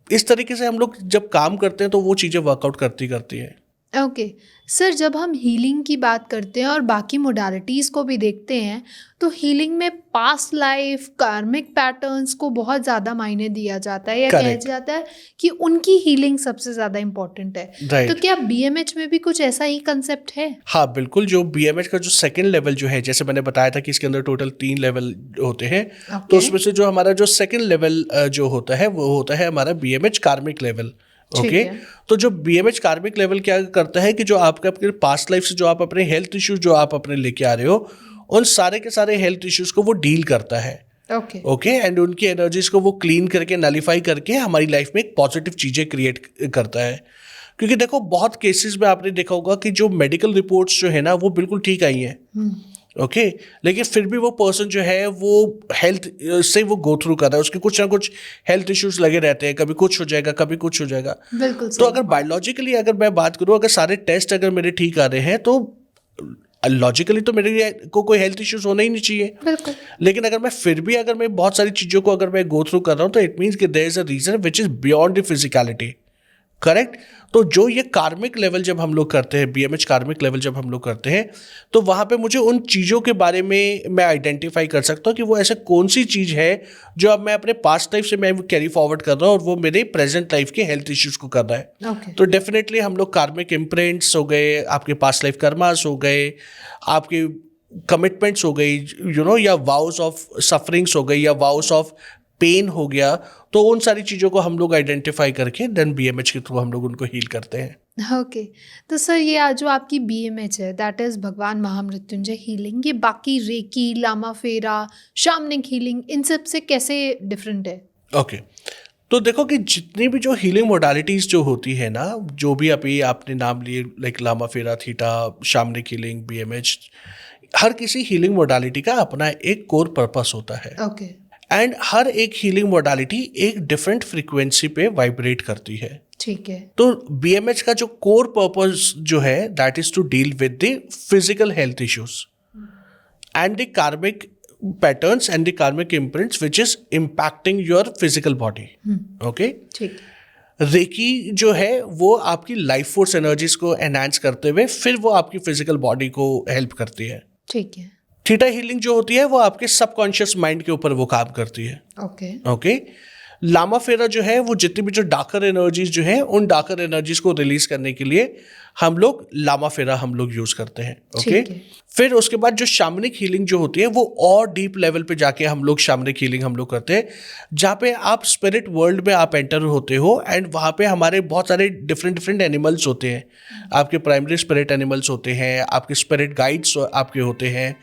Speaker 1: इस तरीके से हम लोग जब काम करते हैं तो वो चीज़ें वर्कआउट करती है।
Speaker 2: ओके सर, जब हम हीलिंग की बात करते हैं और बाकी मोडालिटीज़ को भी देखते हैं, तो हीलिंग में पास्ट लाइफ, कार्मिक पैटर्न्स को बहुत ज़्यादा मायने दिया जाता है, या कहा जाता है कि उनकी हीलिंग सबसे ज़्यादा इम्पोर्टेंट है। तो क्या BMH में भी कुछ ऐसा ही कंसेप्ट है?
Speaker 1: हाँ बिल्कुल। जो BMH का जो सेकेंड लेवल जो है, जैसे मैंने बताया था कि इसके अंदर टोटल 3 लेवल होते हैं, तो उसमें से जो हमारा जो सेकेंड लेवल जो होता है वो होता है हमारा BMH कार्मिक लेवल, ओके। तो जो BMH कार्मिक लेवल क्या करता है कि जो आपका अपने पास्ट लाइफ से जो आप अपने हेल्थ इश्यूज जो आप अपने लेके आ रहे हो उन सारे के सारे हेल्थ इश्यूज को वो डील करता है।
Speaker 2: ओके
Speaker 1: ओके, एंड उनकी एनर्जीज को वो क्लीन करके नलीफाई करके हमारी लाइफ में एक पॉजिटिव चीज़ें क्रिएट करता है। क्योंकि देखो बहुत केसेस में आपने देखा होगा कि जो मेडिकल रिपोर्ट्स जो है ना वो बिल्कुल ठीक आई हैं, ओके, लेकिन फिर भी वो पर्सन जो है वो हेल्थ से वो गो थ्रू कर रहा है, उसके कुछ ना कुछ हेल्थ इश्यूज लगे रहते हैं, कभी कुछ हो जाएगा कभी कुछ हो जाएगा।
Speaker 2: बिल्कुल
Speaker 1: तो अगर बायोलॉजिकली अगर मैं बात करूँ, अगर सारे टेस्ट अगर मेरे ठीक आ रहे हैं तो लॉजिकली तो मेरे को कोई हेल्थ इश्यूज होना ही नहीं चाहिए।
Speaker 2: बिल्कुल
Speaker 1: लेकिन अगर मैं फिर भी अगर मैं बहुत सारी चीज़ों को अगर मैं गो थ्रू कर रहा हूँ तो इट मीन्स कि there is a reason which is beyond the physicality, correct. तो जो ये कार्मिक लेवल जब हम लोग करते हैं, बीएमएच कार्मिक लेवल जब हम लोग करते हैं, तो वहाँ पे मुझे उन चीज़ों के बारे में मैं आइडेंटिफाई कर सकता हूँ कि वो ऐसे कौन सी चीज़ है जो अब मैं अपने पास्ट लाइफ से मैं कैरी फॉरवर्ड कर रहा हूँ और वो मेरे प्रेजेंट लाइफ के हेल्थ इश्यूज को कर रहा है।
Speaker 2: ओके
Speaker 1: तो डेफिनेटली हम लोग कार्मिक इम्प्रिंट्स हो गए, आपके पास्ट लाइफ कर्मास हो गए, आपके कमिटमेंट्स हो गई, या वाउस ऑफ सफरिंग्स हो गई, या वाउस ऑफ पेन हो गया, तो उन सारी चीज़ों को हम लोग आइडेंटिफाई करके देन बीएमएच के थ्रू हम लोग उनको हील करते हैं।
Speaker 2: ओके तो सर ये आज जो आपकी बीएमएच है दैट इज़ भगवान महामृत्युंजय हीलिंग, ये बाकी रेकी, लामा फेरा, शामनिक हीलिंग इन सब से कैसे डिफरेंट है?
Speaker 1: ओके, तो देखो कि जितनी भी जो हीलिंग मोडालिटीज़ जो होती है ना, जो भी अभी आपने नाम लिए लाइक लामा फेरा, थीटा, शामनिक हीलिंग, बीएमएच, हर किसी हीलिंग मोडालिटी का अपना एक कोर पर्पस होता है।
Speaker 2: ओके
Speaker 1: एंड हर एक हीलिंग मोडालिटी एक डिफरेंट फ्रीक्वेंसी पे वाइब्रेट करती है।
Speaker 2: ठीक है
Speaker 1: तो बीएमएच का जो कोर पर्पस जो है that is to deal with the physical health issues and the karmic patterns and the karmic imprints which is impacting your physical body. Okay,
Speaker 2: ठीक
Speaker 1: रेकी जो है वो आपकी लाइफ फोर्स एनर्जीज को एनहांस करते हुए फिर वो आपकी फिजिकल बॉडी को हेल्प करती है।
Speaker 2: ठीक है
Speaker 1: थीटा हीलिंग जो होती है वो आपके सबकॉन्शियस माइंड के ऊपर वो काम करती है।
Speaker 2: ओके
Speaker 1: ओके, लामा फेरा जो है वो जितनी भी जो डार्कर एनर्जीज जो है उन डार्कर एनर्जीज को रिलीज करने के लिए हम लोग लामा फेरा हम लोग यूज करते हैं। ओके,
Speaker 2: ठीक है।
Speaker 1: फिर उसके बाद जो शामनिक हीलिंग जो होती है वो और डीप लेवल पे जाके हम लोग शामनिक हीलिंग हम लोग करते हैं, जहाँ पे आप स्पिरिट वर्ल्ड में आप एंटर होते हो एंड वहाँ पे हमारे बहुत सारे डिफरेंट डिफरेंट एनिमल्स होते हैं। आपके प्राइमरी स्पिरिट एनिमल्स होते हैं, आपके स्पिरिट गाइड्स आपके होते हैं,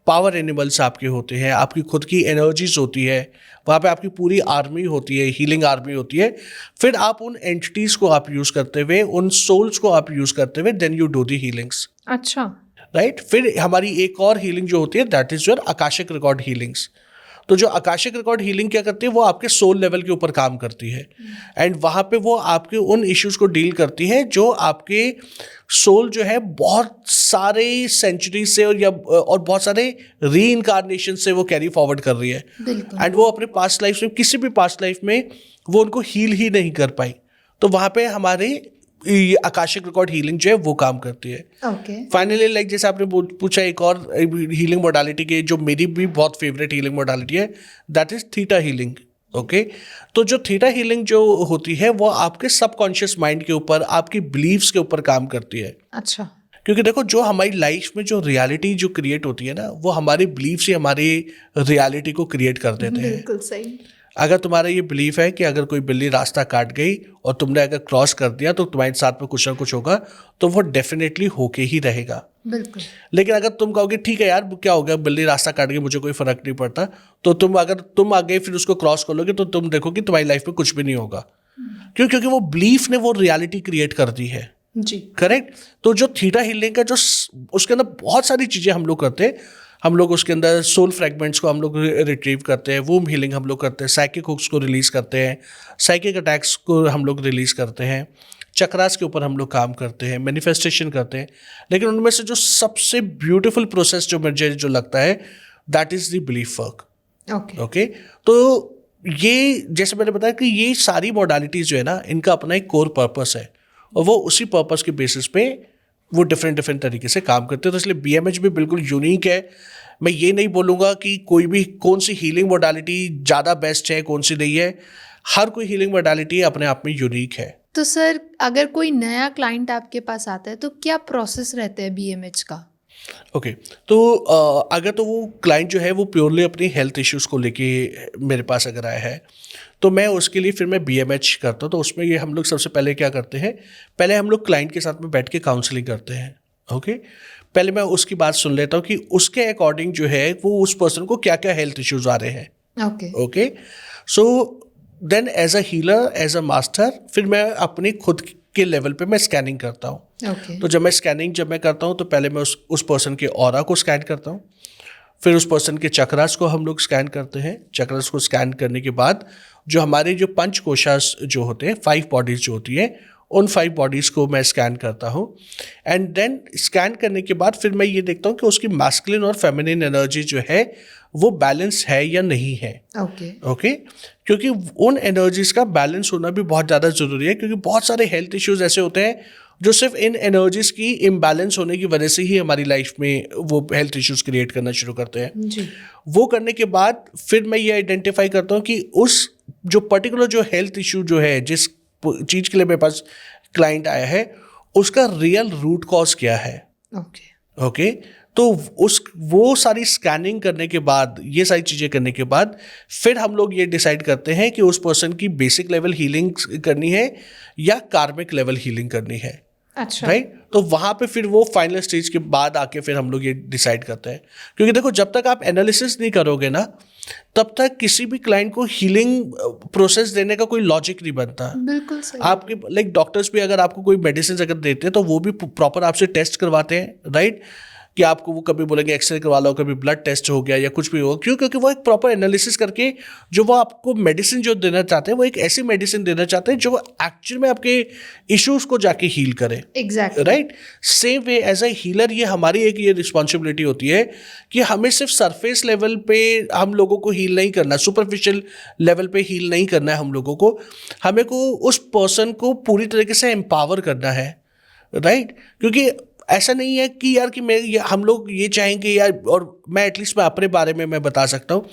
Speaker 1: पावर एनिमल्स आपके होते हैं, आपकी खुद की एनर्जीज होती है, वहाँ पे आपकी पूरी आर्मी होती है, हीलिंग आर्मी होती है। फिर आप उन एंटिटीज़ को आप यूज़ करते हुए, उन सोल्स को आप यूज़ करते हुए then you do the healings,
Speaker 2: अच्छा
Speaker 1: राइट। फिर हमारी एक और हीलिंग जो होती है that is your akashic record healings. तो जो आकाशिक रिकॉर्ड हीलिंग क्या करती है वो आपके सोल लेवल के ऊपर काम करती है एंड वहाँ पे वो आपके उन इश्यूज को डील करती है जो आपके सोल जो है बहुत सारे सेंचुरी से और बहुत सारे री इनकारनेशन से वो कैरी फॉरवर्ड कर रही है
Speaker 2: बिल्कुल
Speaker 1: एंड वो अपने पास्ट लाइफ में किसी भी पास्ट लाइफ में वो उनको हील ही नहीं कर पाई। तो वहाँ पे हमारे ये आकाशिक रिकॉर्ड हीलिंग जो है वो काम करती है।
Speaker 2: ओके
Speaker 1: फाइनली लाइक जैसे आपने पूछा एक और हीलिंग मोडालिटी की जो मेरी भी बहुत फेवरेट हीलिंग मोडालिटी है that is theta healing. Okay, तो जो थीटा हीलिंग जो होती है वो आपके सबकॉन्शियस माइंड के ऊपर, आपकी बिलीव्स के ऊपर काम करती है।
Speaker 2: अच्छा
Speaker 1: क्योंकि देखो जो हमारी लाइफ में जो रियलिटी जो क्रिएट होती है ना वो हमारे बिलीफ से हमारी रियलिटी को क्रिएट कर देते हैं।
Speaker 2: बिल्कुल सही।
Speaker 1: अगर तुम्हारा ये बिलीफ है कि अगर कोई बिल्ली रास्ता काट गई और तुमने अगर क्रॉस कर दिया तो तुम्हारे साथ में कुछ ना कुछ होगा, तो वो डेफिनेटली होके ही रहेगा।
Speaker 2: बिल्कुल
Speaker 1: लेकिन अगर तुम कहोगे ठीक है यार क्या हो गया, बिल्ली रास्ता काट गई, मुझे कोई फर्क नहीं पड़ता, तो अगर तुम आगे फिर उसको क्रॉस कर लोगे तो तुम देखोगे तुम्हारी लाइफ में कुछ भी नहीं होगा। क्यों? क्योंकि वो बिलीफ ने वो रियलिटी क्रिएट कर दी है।
Speaker 2: जी
Speaker 1: करेक्ट। तो जो थीटा हीलिंग का जो उसके अंदर बहुत सारी चीज़ें हम लोग करते हैं। हम लोग उसके अंदर सोल फ्रैगमेंट्स को हम लोग रिट्रीव करते हैं, वूम हीलिंग हम लोग करते हैं, साइकिक हुक्स को रिलीज़ करते हैं, साइकिक अटैक्स को हम लोग रिलीज़ करते हैं, चक्रास के ऊपर हम लोग काम करते हैं, मैनिफेस्टेशन करते हैं। लेकिन उनमें से जो सबसे ब्यूटीफुल प्रोसेस जो मुझे जो लगता है that is the belief work.
Speaker 2: Okay
Speaker 1: okay, तो ये जैसे मैंने बताया कि ये सारी मॉडलिटीज़ जो है ना इनका अपना एक कोर पर्पस है और वो उसी पर्पस के बेसिस पे वो डिफरेंट तरीके से काम करते हैं। तो इसलिए बीएमएच भी बिल्कुल यूनिक है। मैं ये नहीं बोलूँगा कि कोई भी कौन सी हीलिंग मोडालिटी ज़्यादा बेस्ट है, कौन सी नहीं है। हर कोई हीलिंग मोडालिटी अपने आप में यूनिक है।
Speaker 2: तो सर अगर कोई नया क्लाइंट आपके पास आता है तो क्या प्रोसेस रहता है बीएमएच का?
Speaker 1: ओके, तो अगर तो वो क्लाइंट जो है वो प्योरली अपनी हेल्थ इश्यूज़ को लेके मेरे पास अगर आया है तो मैं उसके लिए फिर मैं बीएमएच करता हूँ। तो उसमें ये हम लोग सबसे पहले क्या करते हैं, पहले हम लोग क्लाइंट के साथ में बैठ के काउंसलिंग करते हैं। ओके, पहले मैं उसकी बात सुन लेता हूँ कि उसके अकॉर्डिंग जो है वो उस पर्सन को क्या क्या हेल्थ इश्यूज आ रहे हैं।
Speaker 2: Okay.
Speaker 1: Okay, so then as a healer, as a master, फिर मैं अपनी खुद के लेवल पे मैं स्कैनिंग करता हूँ।
Speaker 2: ओके।
Speaker 1: तो जब मैं करता हूँ तो पहले मैं उस पर्सन के ऑरा को स्कैन करता हूँ, फिर उस पर्सन के चक्रास को हम लोग स्कैन करते हैं। चक्रास को स्कैन करने के बाद जो हमारे जो पंच कोशास जो होते हैं, 5 बॉडीज जो होती है, उन 5 बॉडीज़ को मैं स्कैन करता हूँ। एंड देन स्कैन करने के बाद फिर मैं ये देखता हूँ कि उसकी मैस्कुलिन और फेमिनिन एनर्जी जो है वो बैलेंस है या नहीं है।
Speaker 2: ओके।
Speaker 1: ओके, क्योंकि उन एनर्जीज का बैलेंस होना भी बहुत ज़्यादा ज़रूरी है, क्योंकि बहुत सारे हेल्थ इश्यूज ऐसे होते हैं जो सिर्फ इन एनर्जीज की इम्बैलेंस होने की वजह से ही हमारी लाइफ में वो हेल्थ इश्यूज क्रिएट करना शुरू करते हैं।
Speaker 2: जी।
Speaker 1: वो करने के बाद फिर मैं ये आइडेंटिफाई करता हूँ कि उस जो पर्टिकुलर जो हेल्थ इशू जो है, जिस चीज़ के लिए मेरे पास क्लाइंट आया है, उसका रियल रूट कॉज क्या है।
Speaker 2: ओके।
Speaker 1: ओके, तो वो सारी स्कैनिंग करने के बाद, ये सारी चीज़ें करने के बाद फिर हम लोग ये डिसाइड करते हैं कि उस पर्सन की बेसिक लेवल हीलिंग करनी है या कार्मिक लेवल हीलिंग करनी है।
Speaker 2: अच्छा।
Speaker 1: राइट, तो वहाँ पे फिर वो फाइनल स्टेज के बाद आके फिर हम लोग ये डिसाइड करते हैं, क्योंकि देखो जब तक आप एनालिसिस नहीं करोगे ना, तब तक किसी भी क्लाइंट को हीलिंग प्रोसेस देने का कोई लॉजिक नहीं बनता।
Speaker 2: बिल्कुल सही।
Speaker 1: आपके लाइक डॉक्टर्स भी अगर आपको कोई मेडिसिन अगर देते हैं तो वो भी प्रॉपर आपसे टेस्ट करवाते हैं, राइट, कि आपको वो कभी बोलेंगे एक्सरे करवा लो, कभी ब्लड टेस्ट हो गया या कुछ भी हो। क्यों? क्योंकि वो एक प्रॉपर एनालिसिस करके जो वो आपको मेडिसिन जो देना चाहते हैं, वो एक ऐसी मेडिसिन देना चाहते हैं जो एक्चुअल में आपके इश्यूज को जाके हील करे।
Speaker 2: Exactly.
Speaker 1: Right, same way as a healer ये हमारी एक ये रिस्पॉन्सिबिलिटी होती है कि हमें सिर्फ सरफेस लेवल पे हम लोगों को हील नहीं करना, सुपरफिशियल लेवल पे हील नहीं करना है हम लोगों को, हमें को उस पर्सन को पूरी तरीके से एम्पावर करना है। राइट, क्योंकि ऐसा नहीं है कि यार कि हम लोग ये चाहेंगे यार, और मैं एटलीस्ट मैं अपने बारे में मैं बता सकता हूँ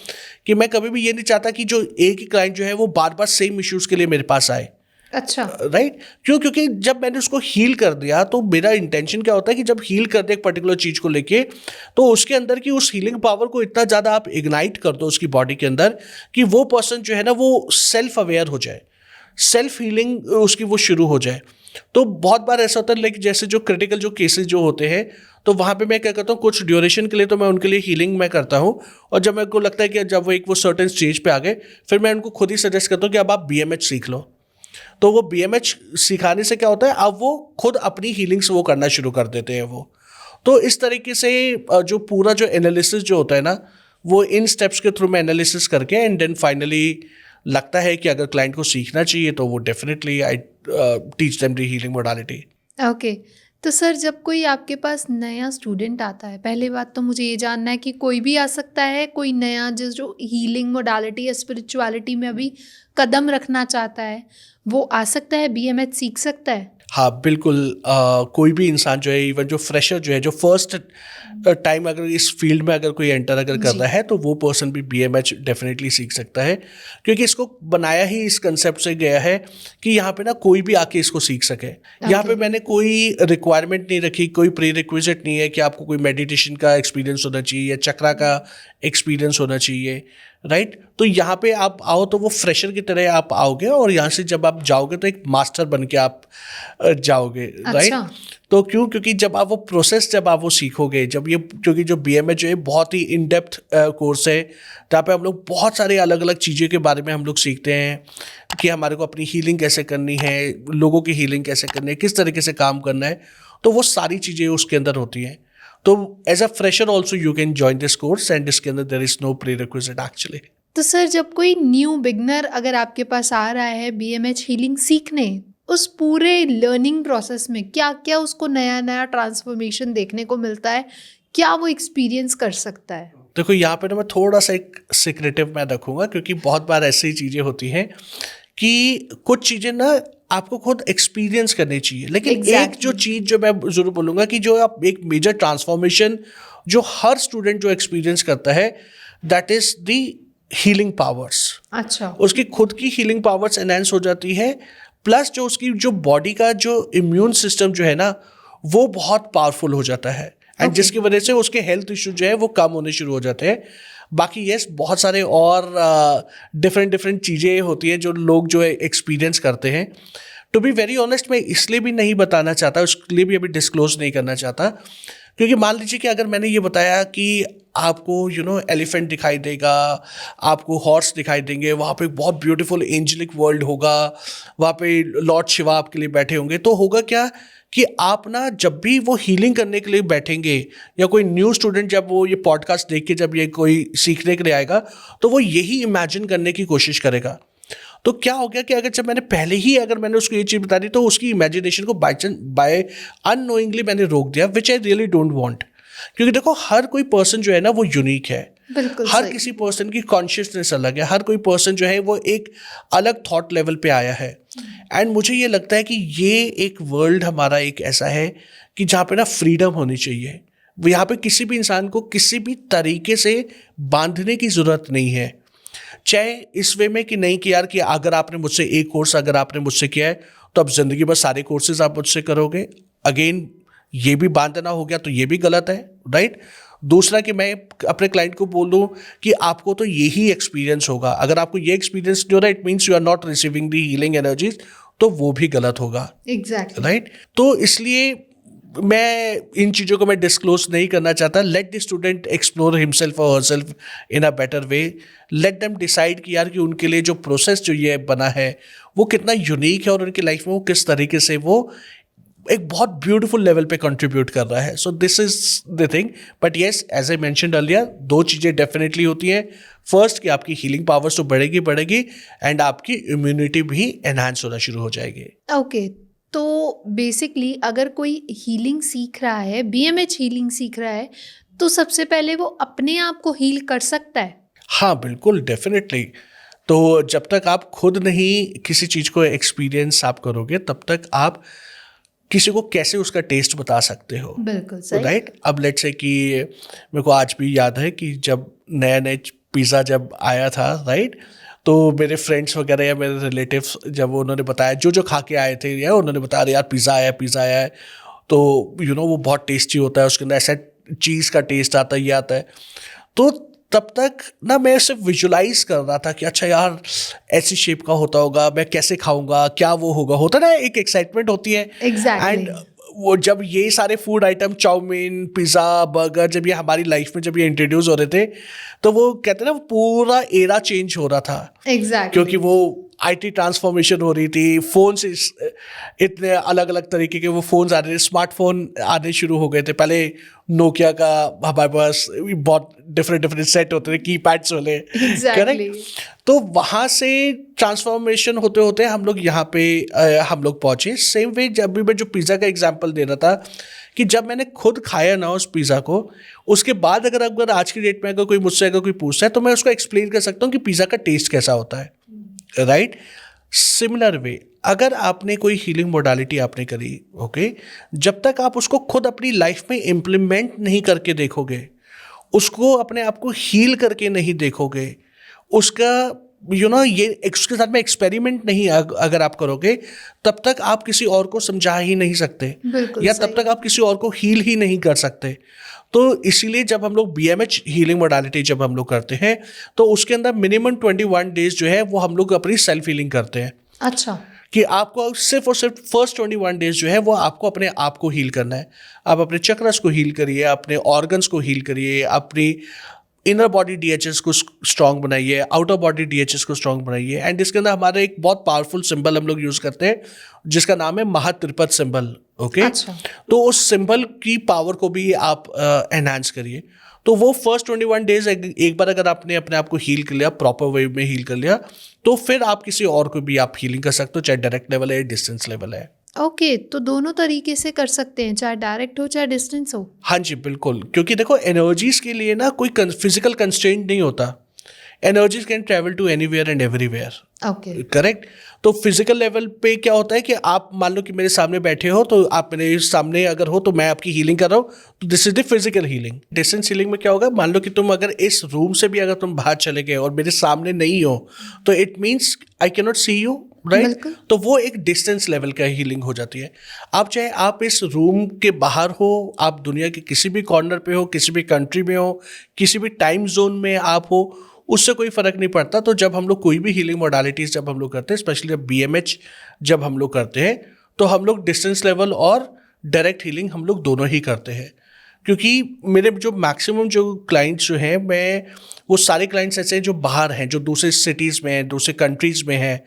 Speaker 1: कि मैं कभी भी ये नहीं चाहता कि जो एक ही क्लाइंट जो है वो बार बार सेम इश्यूज़ के लिए मेरे पास आए।
Speaker 2: अच्छा।
Speaker 1: राइट, क्यों? क्योंकि जब मैंने उसको हील कर दिया तो मेरा इंटेंशन क्या होता है कि जब हील कर दे एक पर्टिकुलर चीज़ को लेके, तो उसके अंदर की उस हीलिंग पावर को इतना ज़्यादा आप इग्नाइट कर दो उसकी बॉडी के अंदर कि वो पर्सन जो है ना वो सेल्फ अवेयर हो जाए, सेल्फ हीलिंग उसकी वो शुरू हो जाए। तो बहुत बार ऐसा होता है लाइक जैसे जो क्रिटिकल जो केसेस जो होते हैं, तो वहाँ पे मैं क्या करता हूँ, कुछ ड्यूरेशन के लिए तो मैं उनके लिए हीलिंग मैं करता हूँ, और जब मेरे को लगता है कि जब वो सर्टेन स्टेज पे आ गए, फिर मैं उनको खुद ही सजेस्ट करता हूँ कि अब आप BMH सीख लो। तो वो BMH सिखाने से क्या होता है, अब वो खुद अपनी हीलिंग्स वो करना शुरू कर देते हैं वो। तो इस तरीके से जो पूरा जो एनालिसिस जो होता है ना, वो इन स्टेप्स के थ्रू मैं एनालिसिस करके एंड देन फाइनली लगता है कि अगर क्लाइंट को सीखना चाहिए तो वो definitely I teach them the healing modality.
Speaker 2: Okay. तो सर जब कोई आपके पास नया स्टूडेंट आता है, पहली बात तो मुझे ये जानना है कि कोई भी आ सकता है, कोई नया जो हीलिंग मोडालिटी या स्पिरिचुअलिटी में अभी कदम रखना चाहता है, वो आ सकता है, BMH सीख सकता है?
Speaker 1: हाँ बिल्कुल, कोई भी इंसान जो है, इवन जो फ्रेशर जो है, जो फर्स्ट टाइम अगर इस फील्ड में अगर कोई एंटर अगर कर रहा है, तो वो पर्सन भी BMH डेफिनेटली सीख सकता है, क्योंकि इसको बनाया ही इस कंसेप्ट से गया है कि यहाँ पे ना कोई भी आके इसको सीख सके। यहाँ पे मैंने कोई रिक्वायरमेंट नहीं रखी, कोई प्री रिक्विजिट नहीं है कि आपको कोई मेडिटेशन का एक्सपीरियंस होना चाहिए या चक्रा का एक्सपीरियंस होना चाहिए। राइट, तो यहाँ पे आप आओ तो वो फ्रेशर की तरह आप आओगे, और यहाँ से जब आप जाओगे तो एक मास्टर बन के आप जाओगे। राइट, तो क्योंकि जब आप वो प्रोसेस जब आप वो सीखोगे, जब ये क्योंकि जो BMH जो है बहुत ही इन डेप्थ कोर्स है, जहाँ पे हम लोग बहुत सारे अलग अलग चीज़ों के बारे में हम लोग सीखते हैं कि हमारे को अपनी हीलिंग कैसे करनी है, लोगों की हीलिंग कैसे करनी है, किस तरीके से काम करना है, तो वो सारी चीज़ें उसके अंदर होती हैं। तो as a fresher also you can join this course, and इसके अंदर there is no prerequisite actually.
Speaker 2: तो सर जब कोई न्यू बिगनर अगर आपके पास आ रहा है BMH हीलिंग सीखने, उस पूरे लर्निंग प्रोसेस में क्या क्या उसको नया नया ट्रांसफॉर्मेशन देखने को मिलता है, क्या वो एक्सपीरियंस कर सकता है?
Speaker 1: देखो यहाँ पे ना मैं थोड़ा सा एक सीक्रेटिव मैं रखूँगा, क्योंकि बहुत बार ऐसी चीज़ें होती हैं कि कुछ चीज़ें ना आपको खुद एक्सपीरियंस करनी चाहिए, लेकिन एक जो चीज़ जो मैं ज़रूर बोलूँगा कि जो आप एक मेजर ट्रांसफॉर्मेशन जो हर स्टूडेंट जो एक्सपीरियंस करता है, that is the healing powers.
Speaker 2: अच्छा।
Speaker 1: उसकी खुद की हीलिंग पावर्स एनहेंस हो जाती है, प्लस जो उसकी जो बॉडी का जो इम्यून सिस्टम जो है ना, वो बहुत पावरफुल हो जाता है, एंड जिसकी वजह से उसके हेल्थ इशू जो है वो कम होने शुरू हो जाते हैं। बाकी यस, बहुत सारे और डिफरेंट चीज़ें होती हैं जो लोग जो है एक्सपीरियंस करते हैं। टू बी वेरी ऑनेस्ट, मैं इसलिए भी नहीं बताना चाहता, उसके लिए भी अभी डिस्क्लोज नहीं करना चाहता, क्योंकि मान लीजिए कि अगर मैंने ये बताया कि आपको एलिफेंट दिखाई देगा, आपको हॉर्स दिखाई देंगे, वहाँ पे बहुत ब्यूटीफुल एंजेलिक वर्ल्ड होगा, वहाँ पे लॉर्ड शिवा आपके लिए बैठे होंगे, तो होगा क्या कि आप ना जब भी वो हीलिंग करने के लिए बैठेंगे, या कोई न्यू स्टूडेंट जब वो ये पॉडकास्ट देख के जब ये कोई सीखने के लिए आएगा, तो वो यही इमेजिन करने की कोशिश करेगा। तो क्या हो गया कि अगर मैंने उसको ये चीज़ बता दी, तो उसकी इमेजिनेशन को बाय अननोइंगली मैंने रोक दिया, विच आई रियली डोंट वांट। क्योंकि देखो, हर कोई पर्सन जो है ना वो यूनिक है,
Speaker 2: बिल्कुल
Speaker 1: हर
Speaker 2: सही।
Speaker 1: किसी पर्सन की कॉन्शियसनेस अलग है, हर कोई पर्सन जो है वो एक अलग थॉट लेवल पे आया है। एंड मुझे ये लगता है कि ये एक वर्ल्ड हमारा एक ऐसा है कि जहाँ पे ना फ्रीडम होनी चाहिए। यहाँ पे किसी भी इंसान को किसी भी तरीके से बांधने की ज़रूरत नहीं है, चाहे इस वे में कि नहीं कि यार कि अगर आपने मुझसे एक कोर्स अगर आपने मुझसे किया है तो अब ज़िंदगी भर सारे कोर्सेज आप मुझसे करोगे। अगेन ये भी बांधना हो गया तो ये भी गलत है, राइट। दूसरा कि मैं अपने क्लाइंट को बोल दूं कि आपको तो यही एक्सपीरियंस होगा, अगर आपको ये एक्सपीरियंस नहीं हो रहा, it means you are not receiving the healing energies, तो वो भी गलत होगा,
Speaker 2: एग्जैक्टली।
Speaker 1: राइट। तो इसलिए मैं इन चीज़ों को मैं डिस्क्लोज नहीं करना चाहता। Let the student explore himself और herself in a better way. Let them decide कि यार कि उनके लिए जो प्रोसेस जो ये बना है वो कितना यूनिक है, और उनकी लाइफ में वो किस तरीके से वो एक बहुत ब्यूटीफुल लेवल पे कंट्रीब्यूट कर रहा है। So this is the thing. But yes, as I mentioned earlier, दो चीज़ें डेफिनेटली होती हैं। फर्स्ट कि आपकी हीलिंग पावर्स तो बढ़ेगी एंड आपकी इम्यूनिटी भी एनहांस होना शुरू हो जाएगी।
Speaker 2: ओके, तो बेसिकली अगर कोई हीलिंग सीख रहा है, बीएमएच हीलिंग सीख रहा है, तो सबसे पहले वो अपने आप को हील कर सकता है।
Speaker 1: हाँ बिल्कुल, डेफिनेटली। तो जब तक आप खुद नहीं किसी चीज़ को एक्सपीरियंस आप करोगे, तब तक आप किसी को कैसे उसका टेस्ट बता सकते हो,
Speaker 2: बिल्कुल सही।
Speaker 1: राइट। अब लेट्स से कि मेरे को आज भी याद है कि जब नया पिज़्ज़ा जब आया था, राइट, तो मेरे फ्रेंड्स वगैरह या मेरे रिलेटिव्स जब उन्होंने बताया, जो खा के आए थे, या उन्होंने बताया यार पिज़्ज़ा आया है, तो वो बहुत टेस्टी होता है, उसके अंदर ऐसा चीज़ का टेस्ट आता है, ये आता है। तो तब तक ना मैं सिर्फ विजुलाइज कर रहा था कि अच्छा यार ऐसी शेप का होता होगा, मैं कैसे खाऊंगा, क्या वो होता ना, एक एक्साइटमेंट होती है।
Speaker 2: Exactly.
Speaker 1: एंड वो जब ये सारे food item, chow mein, pizza, burger, जब ये हमारी लाइफ में जब ये इंट्रोड्यूस हो रहे थे, तो वो कहते हैं ना, पूरा एरा चेंज हो रहा था।
Speaker 2: एग्जैक्टली।
Speaker 1: क्योंकि वो आईटी ट्रांसफॉर्मेशन हो रही थी, फ़ोन्स इतने अलग अलग तरीके के वो फ़ोन्स आ रहे थे, स्मार्टफोन आने शुरू हो गए थे। पहले नोकिया का हमारे पास बहुत डिफरेंट सेट होते थे, कीपैड्स वाले, करेक्ट। तो वहाँ से ट्रांसफॉर्मेशन होते होते हम लोग यहाँ पे हम लोग पहुँचे। सेम वे जब भी मैं जो पिज़्ज़ा का एग्जांपल दे रहा था, कि जब मैंने खुद खाया ना उस पिज़्ज़ा को, उसके बाद अगर आज की डेट में अगर कोई मुझसे अगर कोई पूछता है, तो मैं उसको एक्सप्लेन कर सकता हूँ कि पिज़्ज़ा का टेस्ट कैसा होता है, राइट। सिमिलर वे, अगर आपने कोई हीलिंग मोडालिटी आपने करी, ओके, जब तक आप उसको खुद अपनी लाइफ में इम्प्लीमेंट नहीं करके देखोगे, उसको अपने आप को हील करके नहीं देखोगे, उसका ये उसके साथ में एक्सपेरिमेंट नहीं अगर आप करोगे, तब तक आप किसी और को समझा ही नहीं सकते, या तब तक आप किसी और को हील ही नहीं कर सकते। तो इसीलिए जब हम लोग BMH हीलिंग मोडालिटी जब हम लोग करते हैं, तो उसके अंदर मिनिमम 21 डेज जो है वो हम लोग अपनी सेल्फ हीलिंग करते हैं।
Speaker 2: अच्छा।
Speaker 1: कि आपको सिर्फ और सिर्फ फर्स्ट 21 डेज जो है वो आपको अपने आप को हील करना है। आप अपने चक्रस को हील करिए, अपने ऑर्गन्स को हील करिए, अपनी इनर बॉडी DHS को स्ट्रॉन्ग बनाइए, आउटर बॉडी DHS को स्ट्रॉन्ग बनाइए। एंड इसके अंदर हमारा एक बहुत पावरफुल सिंबल हम लोग यूज़ करते हैं, जिसका नाम है महात्रिपद सिंबल, ओके।
Speaker 2: अच्छा।
Speaker 1: तो उस सिंबल की पावर को भी आप एनहांस करिए। तो वो फर्स्ट 21 डेज एक बार अगर आपने अपने आप को हील कर लिया, प्रॉपर वे में हील कर लिया, तो फिर आप किसी और को भी आप हीलिंग कर सकते हो, चाहे डायरेक्ट लेवल है, डिस्टेंस लेवल है।
Speaker 2: ओके, तो दोनों तरीके से कर सकते हैं, चाहे डायरेक्ट हो चाहे डिस्टेंस हो।
Speaker 1: हाँ जी बिल्कुल, क्योंकि देखो एनर्जीज के लिए ना कोई फिजिकल कंस्ट्रेंट नहीं होता। Energies can travel to anywhere and everywhere,
Speaker 2: okay.
Speaker 1: Correct. तो फिजिकल लेवल पे क्या होता है कि आप मान लो कि मेरे सामने बैठे हो, तो आप मेरे सामने अगर हो तो मैं आपकी हीलिंग कर रहा हूँ, तो this is the physical healing. Distance healing में क्या होगा, मान लो कि तुम अगर इस रूम से भी अगर तुम बाहर चले गए और मेरे सामने नहीं हो, तो it means I can not see you, right. तो वो एक डिस्टेंस लेवल का हीलिंग हो जाती है। आप चाहे आप इस रूम के बाहर हो, आप दुनिया के किसी भी कॉर्नर पे हो, किसी भी कंट्री में हो, किसी भी टाइम जोन में आप हो, उससे कोई फ़र्क नहीं पड़ता। तो जब हम लोग कोई भी हीलिंग मोडालिटीज़ जब हम लोग करते हैं, स्पेशली जब BMH जब हम लोग करते हैं, तो हम लोग डिस्टेंस लेवल और डायरेक्ट हीलिंग हम लोग दोनों ही करते हैं। क्योंकि मेरे जो मैक्सिमम जो क्लाइंट्स जो हैं, मैं वो सारे क्लाइंट्स ऐसे हैं जो बाहर हैं, जो दूसरे सिटीज़ में हैं, दूसरे कंट्रीज़ में हैं,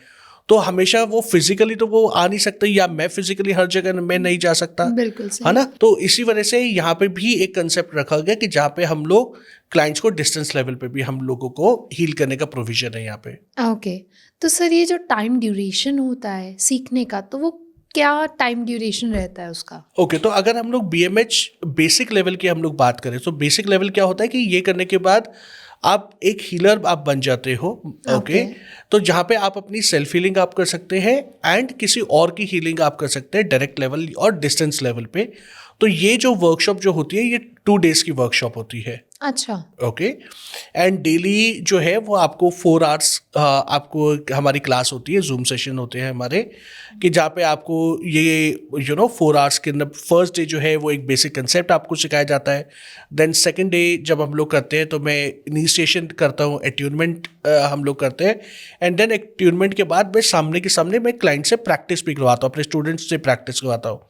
Speaker 1: तो हमेशा वो फिजिकली तो वो आ नहीं सकते, या मैं फिजिकली हर जगह मैं नहीं जा सकता,
Speaker 2: बिल्कुल सही।
Speaker 1: है ना। तो इसी वजह से यहाँ पे भी एक कंसेप्ट रखा गया कि जहाँ पे हम लोग क्लाइंट्स को डिस्टेंस लेवल पे भी हम लोगों को हील करने का प्रोविजन है यहाँ पे।
Speaker 2: ओके, तो सर ये जो टाइम ड्यूरेशन होता है सीखने का, तो वो क्या टाइम ड्यूरेशन रहता है उसका?
Speaker 1: ओके, तो अगर हम लोग BMH बेसिक लेवल की हम लोग बात करें, तो बेसिक लेवल क्या होता है कि ये करने के बाद आप एक हीलर आप बन जाते हो। ओके, तो जहाँ पे आप अपनी सेल्फ हीलिंग आप कर सकते हैं एंड किसी और की हीलिंग आप कर सकते हैं डायरेक्ट लेवल और डिस्टेंस लेवल पे। तो ये जो वर्कशॉप जो होती है, ये 2 days की वर्कशॉप होती है।
Speaker 2: अच्छा।
Speaker 1: ओके, एंड डेली जो है वो आपको 4 hours आपको हमारी क्लास होती है, जूम सेशन होते हैं हमारे, कि जहाँ पे आपको ये 4 hours के अंदर फर्स्ट डे जो है वो एक बेसिक कंसेप्ट आपको सिखाया जाता है। देन सेकंड डे जब हम लोग करते हैं तो मैं इनिशिएशन करता हूँ, अट्यूनमेंट हम लोग करते हैं, एंड देन अट्यूनमेंट के बाद मैं सामने के सामने मैं क्लाइंट से प्रैक्टिस भी करवाता हूँ, अपने स्टूडेंट्स से प्रैक्टिस करवाता हूँ।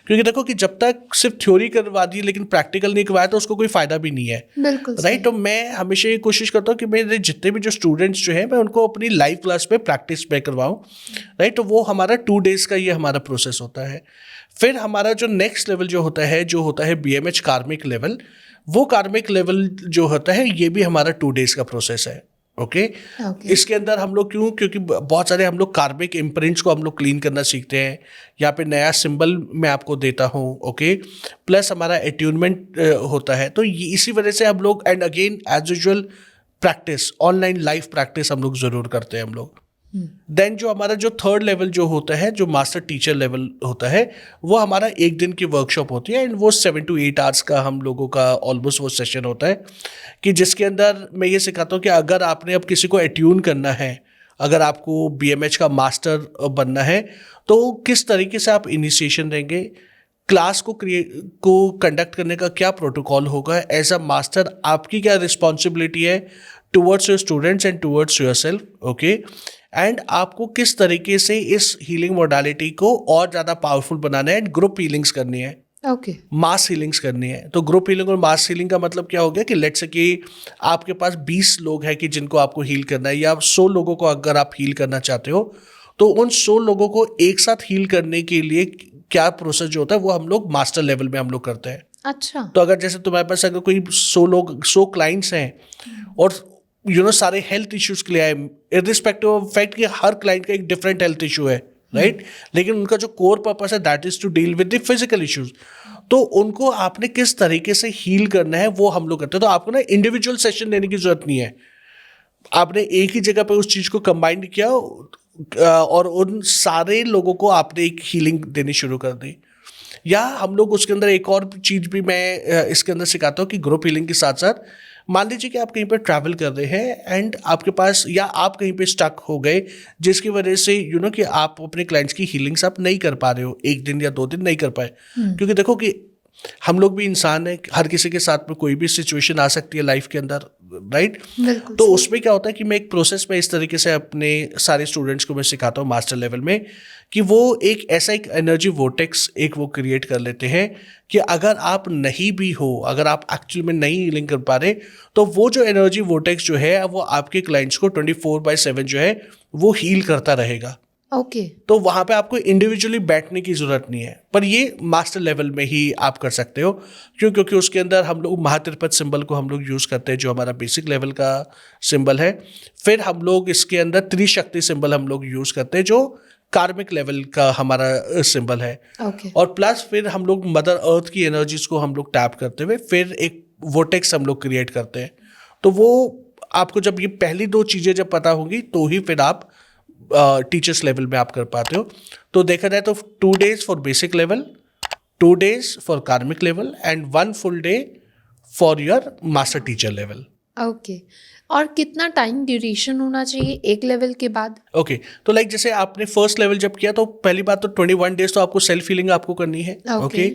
Speaker 1: क्योंकि देखो कि जब तक सिर्फ थ्योरी करवा दी लेकिन प्रैक्टिकल नहीं करवाया तो उसको कोई फ़ायदा भी नहीं है,
Speaker 2: बिल्कुल
Speaker 1: राइट। तो मैं हमेशा ये कोशिश करता हूँ कि मेरे जितने भी जो स्टूडेंट्स जो हैं मैं उनको अपनी लाइव क्लास में प्रैक्टिस में करवाऊँ, राइट। तो वो हमारा 2 days का ये हमारा प्रोसेस होता है। फिर हमारा जो नेक्स्ट लेवल जो होता है BMH कार्मिक लेवल, वो कार्मिक लेवल जो होता है ये भी हमारा 2 days का प्रोसेस है। ओके, इसके अंदर हम लोग क्योंकि बहुत सारे हम लोग कार्मिक इम्प्रिंट्स को हम लोग क्लीन करना सीखते हैं। यहाँ पे नया सिंबल मैं आपको देता हूँ। ओके, प्लस हमारा अट्यूनमेंट होता है। तो इसी वजह से हम लोग and again as usual practice, online live practice हम लोग ज़रूर करते हैं हम लोग। देन जो हमारा जो 3rd लेवल जो होता है, जो मास्टर टीचर लेवल होता है, वो हमारा 1 दिन की वर्कशॉप होती है एंड वो 7 to 8 hours का हम लोगों का ऑलमोस्ट वो सेशन होता है, कि जिसके अंदर मैं ये सिखाता हूँ कि अगर आपने अब किसी को अट्यून करना है, अगर आपको BMH का मास्टर बनना है, तो किस तरीके से आप इनिशिएशन देंगे, क्लास को कंडक्ट करने का क्या प्रोटोकॉल होगा, एज अ मास्टर आपकी क्या रिस्पॉन्सिबिलिटी है towards your students and towards your self. Okay, and आपको किस तरीके से इस हीलिंग मोडालिटी को और ज़्यादा पावरफुल बनाना है एंड ग्रुप हीलिंग्स करनी है,
Speaker 2: ओके,
Speaker 1: मास हीलिंग्स करनी है। तो ग्रुप हीलिंग और मास हीलिंग का मतलब क्या हो गया कि लेट्स से कि आपके पास 20 लोग हैं कि जिनको आपको हील करना है, या 100 लोगों को अगर आप हील करना चाहते हो, तो उन 100 लोगों को एक साथ हील करने के लिए क्या प्रोसेस जो होता है वो हम लोग मास्टर लेवल में हम लोग करते हैं।
Speaker 2: अच्छा।
Speaker 1: तो अगर जैसे तुम्हारे पास अगर कोई 100 क्लाइंट्स हैं और सारे हेल्थ इश्यूज के लिए आए, इर्रिस्पेक्टिव ऑफ फैक्ट कि हर क्लाइंट का एक डिफरेंट हेल्थ इशू है, राइट, लेकिन उनका जो कोर पर्पस है that is to deal with the physical issues, तो उनको आपने किस तरीके से हील करना है वो हम लोग करते हैं। तो आपको ना इंडिविजुअल सेशन देने की जरूरत नहीं है, आपने एक ही जगह पे उस चीज को कंबाइन किया और उन सारे लोगों को आपने एक हीलिंग देनी शुरू कर दी। या हम लोग उसके अंदर एक और चीज़ भी मैं इसके अंदर सिखाता हूँ कि ग्रुप हीलिंग के साथ साथ मान लीजिए कि आप कहीं पर ट्रैवल कर रहे हैं एंड आपके पास, या आप कहीं पे स्टक हो गए जिसकी वजह से कि आप अपने क्लाइंट्स की हीलिंग्स आप नहीं कर पा रहे हो, 1 दिन या 2 दिन नहीं कर पाए, क्योंकि देखो कि हम लोग भी इंसान हैं, हर किसी के साथ में कोई भी सिचुएशन आ सकती है लाइफ के अंदर, राइट। तो उसमें क्या होता है कि मैं एक प्रोसेस में इस तरीके से अपने सारे स्टूडेंट्स को मैं सिखाता हूँ मास्टर लेवल में, कि वो एक ऐसा एक एनर्जी वोटेक्स एक वो क्रिएट कर लेते हैं कि अगर आप नहीं भी हो, अगर आप एक्चुअली में नहीं हीलिंग कर पा रहे, तो वो जो एनर्जी वोटेक्स जो है वो आपके क्लाइंट्स को 24/7 जो है वो हील करता रहेगा।
Speaker 2: ओके,
Speaker 1: तो वहाँ पे आपको इंडिविजुअली बैठने की ज़रूरत नहीं है, पर ये मास्टर लेवल में ही आप कर सकते हो। क्योंकि उसके अंदर हम लोग महातिरपत सिंबल को हम लोग यूज़ करते हैं, जो हमारा बेसिक लेवल का सिंबल है। फिर हम लोग इसके अंदर त्रिशक्ति सिंबल हम लोग यूज़ करते हैं, जो कार्मिक लेवल का हमारा सिंबल है। और प्लस फिर हम लोग मदर अर्थ की एनर्जीज को हम लोग टैप करते हुए फिर एक वोटेक्स हम लोग क्रिएट करते हैं। तो वो आपको जब ये पहली 2 चीज़ें जब पता होंगी तो ही फिर आप टीचर्स लेवल में आप कर पाते हो। तो देखा जाए तो 2 days for basic level, 2 days for karmic level and 1 full day for your master teacher level.
Speaker 2: Okay, और कितना टाइम ड्यूरेशन होना चाहिए एक लेवल के बाद?
Speaker 1: ओके, तो लाइक जैसे आपने फर्स्ट लेवल जब किया तो पहली बात तो 21 days तो आपको सेल्फ हीलिंग आपको करनी है। ओके,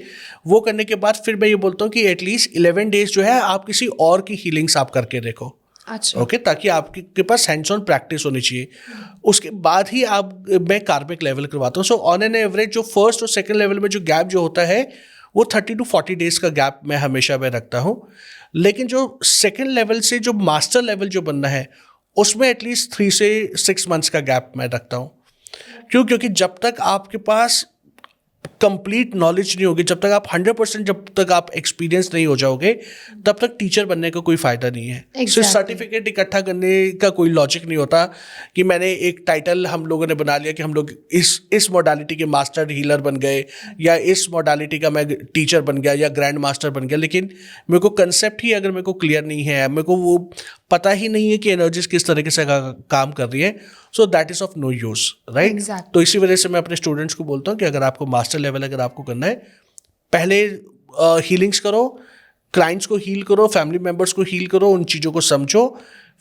Speaker 1: वो करने के बाद फिर मैं ये बोलता हूँ कि एटलीस्ट 11 days जो है आप किसी और की हीलिंग्स आप करके देखो।
Speaker 2: अच्छा,
Speaker 1: ओके, ताकि आपके पास हैंड्स ऑन प्रैक्टिस होनी चाहिए। उसके बाद ही मैं कार्मिक लेवल करवाता हूँ। सो ऑन एन एवरेज जो फर्स्ट और सेकंड लेवल में जो गैप जो होता है वो 30 to 40 डेज का गैप मैं हमेशा में रखता हूँ। लेकिन जो सेकेंड लेवल से जो मास्टर लेवल जो बनना है उसमें एटलीस्ट 3 से 6 मंथ्स का गैप मैं रखता हूँ। क्योंकि जब तक आपके पास कंप्लीट नॉलेज नहीं होगी, जब तक आप 100%, जब तक आप एक्सपीरियंस नहीं हो जाओगे, तब तक टीचर बनने का कोई फ़ायदा नहीं है। सिर्फ सर्टिफिकेट इकट्ठा करने का कोई लॉजिक नहीं होता कि मैंने एक टाइटल हम लोगों ने बना लिया कि हम लोग इस मॉडलिटी के मास्टर हीलर बन गए या इस मॉडलिटी का मैं टीचर बन गया या ग्रैंड मास्टर बन गया। लेकिन मेरे को कंसेप्ट ही अगर मेरे को क्लियर नहीं है, मेरे को वो पता ही नहीं है कि एनर्जीज किस तरीके से काम कर रही है, so that is of no use, right. तो इसी वजह से मैं अपने स्टूडेंट्स को बोलता हूँ कि अगर आपको मास्टर लेवल अगर आपको करना है, पहले हीलिंग्स करो, क्लाइंट्स को हील करो, फैमिली मेम्बर्स को हील करो, उन चीज़ों को समझो,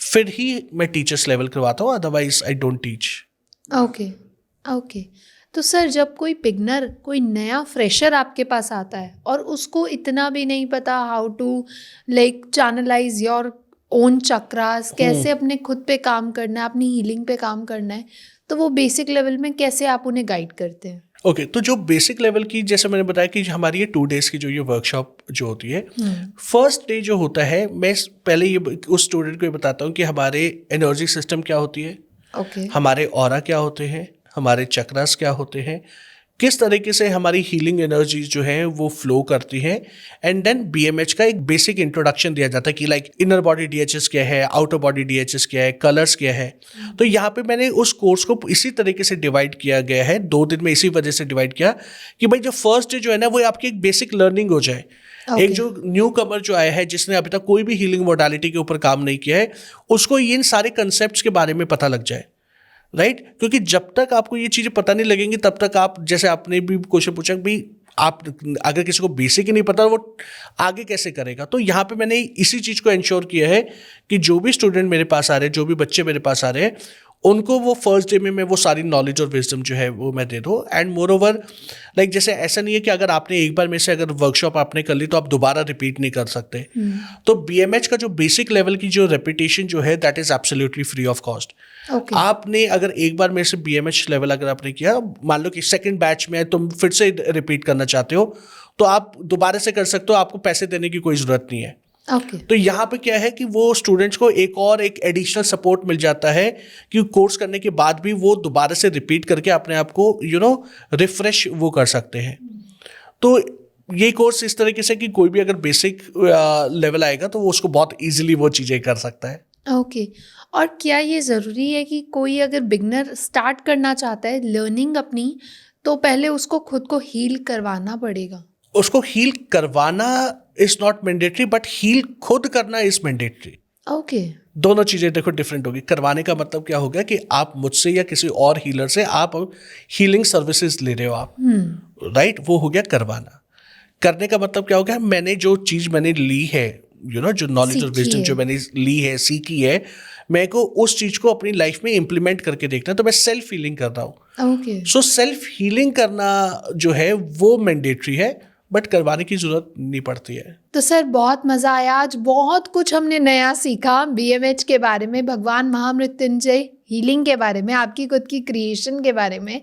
Speaker 1: फिर ही मैं टीचर्स लेवल करवाता हूँ, otherwise I don't teach.
Speaker 2: Okay. तो सर, जब कोई बिगनर, कोई नया फ्रेशर आपके पास आता है और उसको इतना भी नहीं पता how to like channelise your own chakras, कैसे अपने खुद पे काम करना है, अपनी हीलिंग पे काम करना है, तो वो बेसिक लेवल में कैसे आप उन्हें गाइड करते हैं?
Speaker 1: ओके, तो जो बेसिक लेवल की, जैसे मैंने बताया कि हमारी ये 2 डेज़ की जो ये वर्कशॉप जो होती है, फर्स्ट डे जो होता है, मैं पहले ये उस स्टूडेंट को ये बताता हूँ कि हमारे एनर्जी सिस्टम क्या होती है, हमारे ऑरा क्या होते हैं, हमारे चक्रास क्या होते हैं, किस तरीके से हमारी हीलिंग एनर्जीज जो है वो फ्लो करती हैं, एंड देन बीएमएच का एक बेसिक इंट्रोडक्शन दिया जाता है कि लाइक इनर बॉडी डीएचएस क्या है, आउटर बॉडी डीएचएस क्या है, कलर्स क्या है। तो यहाँ पे मैंने उस कोर्स को इसी तरीके से डिवाइड किया गया है, 2 दिन में इसी वजह से डिवाइड किया कि भाई जो फर्स्ट डे जो है ना वो आपकी एक बेसिक लर्निंग हो जाए। एक जो न्यू कमर जो आया है, जिसने अभी तक कोई भी हीलिंग मोडालिटी के ऊपर काम नहीं किया है, उसको इन सारे कंसेप्ट के बारे में पता लग जाए, राइट। क्योंकि जब तक आपको ये चीज़ें पता नहीं लगेंगी, तब तक आप, जैसे आपने भी क्वेश्चन पूछा भी, आप अगर किसी को बेसिक ही नहीं पता वो आगे कैसे करेगा। तो यहाँ पे मैंने इसी चीज़ को इंश्योर किया है कि जो भी स्टूडेंट मेरे पास आ रहे हैं, जो भी बच्चे मेरे पास आ रहे हैं, उनको वो फर्स्ट डे में मैं वो सारी नॉलेज और विजडम जो है वो मैं दे दूँ। एंड मोर ओवर लाइक जैसे ऐसा नहीं है कि अगर आपने एक बार में से अगर वर्कशॉप आपने कर ली तो आप दोबारा रिपीट नहीं कर सकते। तो बीएमएच का जो बेसिक लेवल की जो रेपिटेशन जो है, that is absolutely free of cost. आपने अगर एक बार मेरे से बीएमएच लेवल अगर आपने किया, मान लो कि सेकंड बैच में तुम फिर से रिपीट करना चाहते हो, तो आप दोबारा से कर सकते हो, आपको पैसे देने की कोई ज़रूरत नहीं है। तो यहाँ पे क्या है कि वो स्टूडेंट्स को एक एडिशनल सपोर्ट मिल जाता है कि कोर्स करने के बाद भी वो दोबारा से रिपीट करके अपने आप को रिफ्रेश वो कर सकते हैं। तो ये कोर्स इस तरीके से कि कोई भी अगर बेसिक लेवल आएगा तो वो उसको बहुत ईजिली वो चीज़ें कर सकता है।
Speaker 2: ओके। और क्या ये ज़रूरी है कि कोई अगर बिगनर स्टार्ट करना चाहता है लर्निंग अपनी, तो पहले उसको खुद को हील करवाना पड़ेगा?
Speaker 1: उसको हील करवाना is not mandatory, but heal खुद करना इज मैंडेटरी।
Speaker 2: ओके।
Speaker 1: दोनों चीज़ें देखो डिफरेंट होगी। करवाने का मतलब क्या होगा कि आप मुझसे या किसी और हीलर से आप हीलिंग सर्विसेज ले रहे हो आप, राइट, वो हो गया करवाना। करने का मतलब क्या हो गया, मैंने जो चीज़ मैंने ली है, जो नॉलेज और विजडम जो मैंने ली है, सीखी है, मेरे को उस चीज़ को अपनी लाइफ में इम्प्लीमेंट करके देखना है, तो मैं सेल्फ हीलिंग कर रहा हूँ। सो सेल्फ हीलिंग करना जो है वो मैंडेटरी है, बट करवाने की जरूरत नहीं पड़ती है।
Speaker 2: तो सर, बहुत मज़ा आया आज, बहुत कुछ हमने नया सीखा बीएमएच के बारे में, भगवान महामृत्युंजय हीलिंग के बारे में, आपकी खुद की क्रिएशन के बारे में।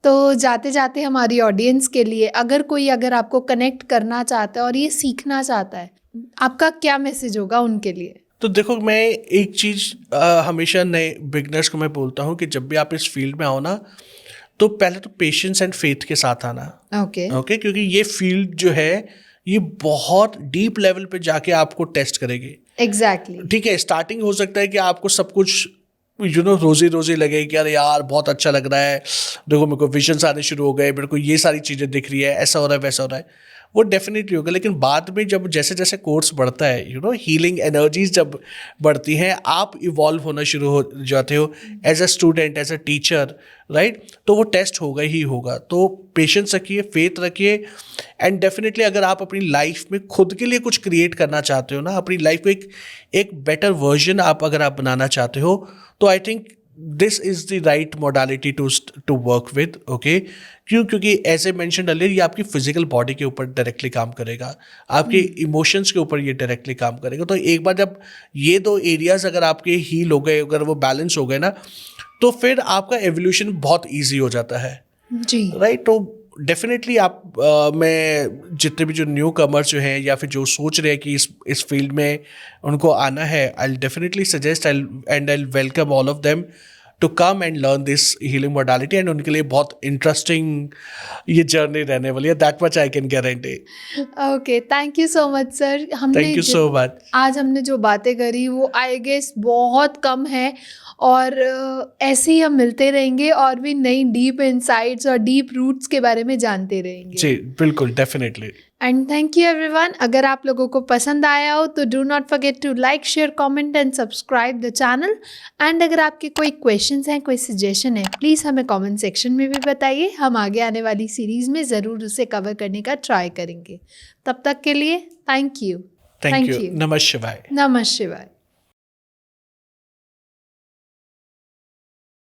Speaker 2: तो जाते जाते हमारी ऑडियंस के लिए अगर आपको कनेक्ट करना चाहता है और ये सीखना चाहता है, आपका क्या मैसेज होगा उनके लिए?
Speaker 1: तो देखो, मैं एक चीज़ हमेशा नए बिगनर्स को मैं बोलता हूँ कि जब भी आप इस फील्ड में आओ ना, तो पहले तो पेशेंस एंड फेथ के साथ आना। ओके, क्योंकि ये फील्ड जो है ये बहुत डीप लेवल पे जाके आपको टेस्ट करेगी।
Speaker 2: एग्जैक्टली।
Speaker 1: ठीक है, स्टार्टिंग हो सकता है कि आपको सब कुछ रोजी रोजी लगे कि अरे यार बहुत अच्छा लग रहा है, देखो मेरे को विजन्स आने शुरू हो गए, मेरे को ये सारी चीज़ें दिख रही है, ऐसा हो रहा है, वैसा हो रहा है, वो डेफिनेटली होगा। लेकिन बाद में जब जैसे जैसे कोर्स बढ़ता है, हीलिंग एनर्जीज जब बढ़ती हैं, आप इवॉल्व होना शुरू हो जाते हो as a student, as a teacher, right. तो वो टेस्ट होगा ही होगा। तो पेशेंस रखिए, फेथ रखिए, एंड डेफिनेटली अगर आप अपनी लाइफ में खुद के लिए कुछ क्रिएट करना चाहते हो ना, अपनी लाइफ को एक बेटर वर्जन आप अगर आप बनाना चाहते हो, तो I think this is the right modality to work with. Okay, क्योंकि एज ए मैंशन्ड अर्लियर, ये आपकी फिजिकल बॉडी के ऊपर डायरेक्टली काम करेगा, आपके इमोशंस के ऊपर ये डायरेक्टली काम करेगा। तो एक बार जब ये 2 एरियाज अगर आपके हील हो गए, अगर वो बैलेंस हो गए ना, तो फिर आपका एवोल्यूशन बहुत ईजी हो जाता है जी, राइट। तो डेफिनेटली आप मैं जितने भी जो न्यू कमर्स जो हैं या फिर जो सोच रहे हैं कि इस फील्ड में उनको आना है, I definitely suggest I welcome all of them to come and learn this healing modality, and उनके लिए बहुत इंटरेस्टिंग ये जर्नी रहने वाली है, that much I can guarantee.
Speaker 2: Okay, thank you so much sir.
Speaker 1: Thank you so much.
Speaker 2: आज हमने जो बातें करी वो आई गेस बहुत कम है, और ऐसे ही हम मिलते रहेंगे और भी नई डीप इनसाइट्स और डीप रूट्स के बारे में जानते रहेंगे।
Speaker 1: जी बिल्कुल, definitely.
Speaker 2: And thank you everyone. अगर आप लोगों को पसंद आया हो तो do not forget to like, share, comment and subscribe the channel. And अगर आपके कोई क्वेश्चंस हैं, कोई सजेशन है, प्लीज़ हमें कमेंट सेक्शन में भी बताइए। हम आगे आने वाली सीरीज़ में ज़रूर उसे कवर करने का ट्राई करेंगे। तब तक के लिए थैंक यू।
Speaker 1: Thank you. नमः शिवाय।
Speaker 2: नमः शिवाय।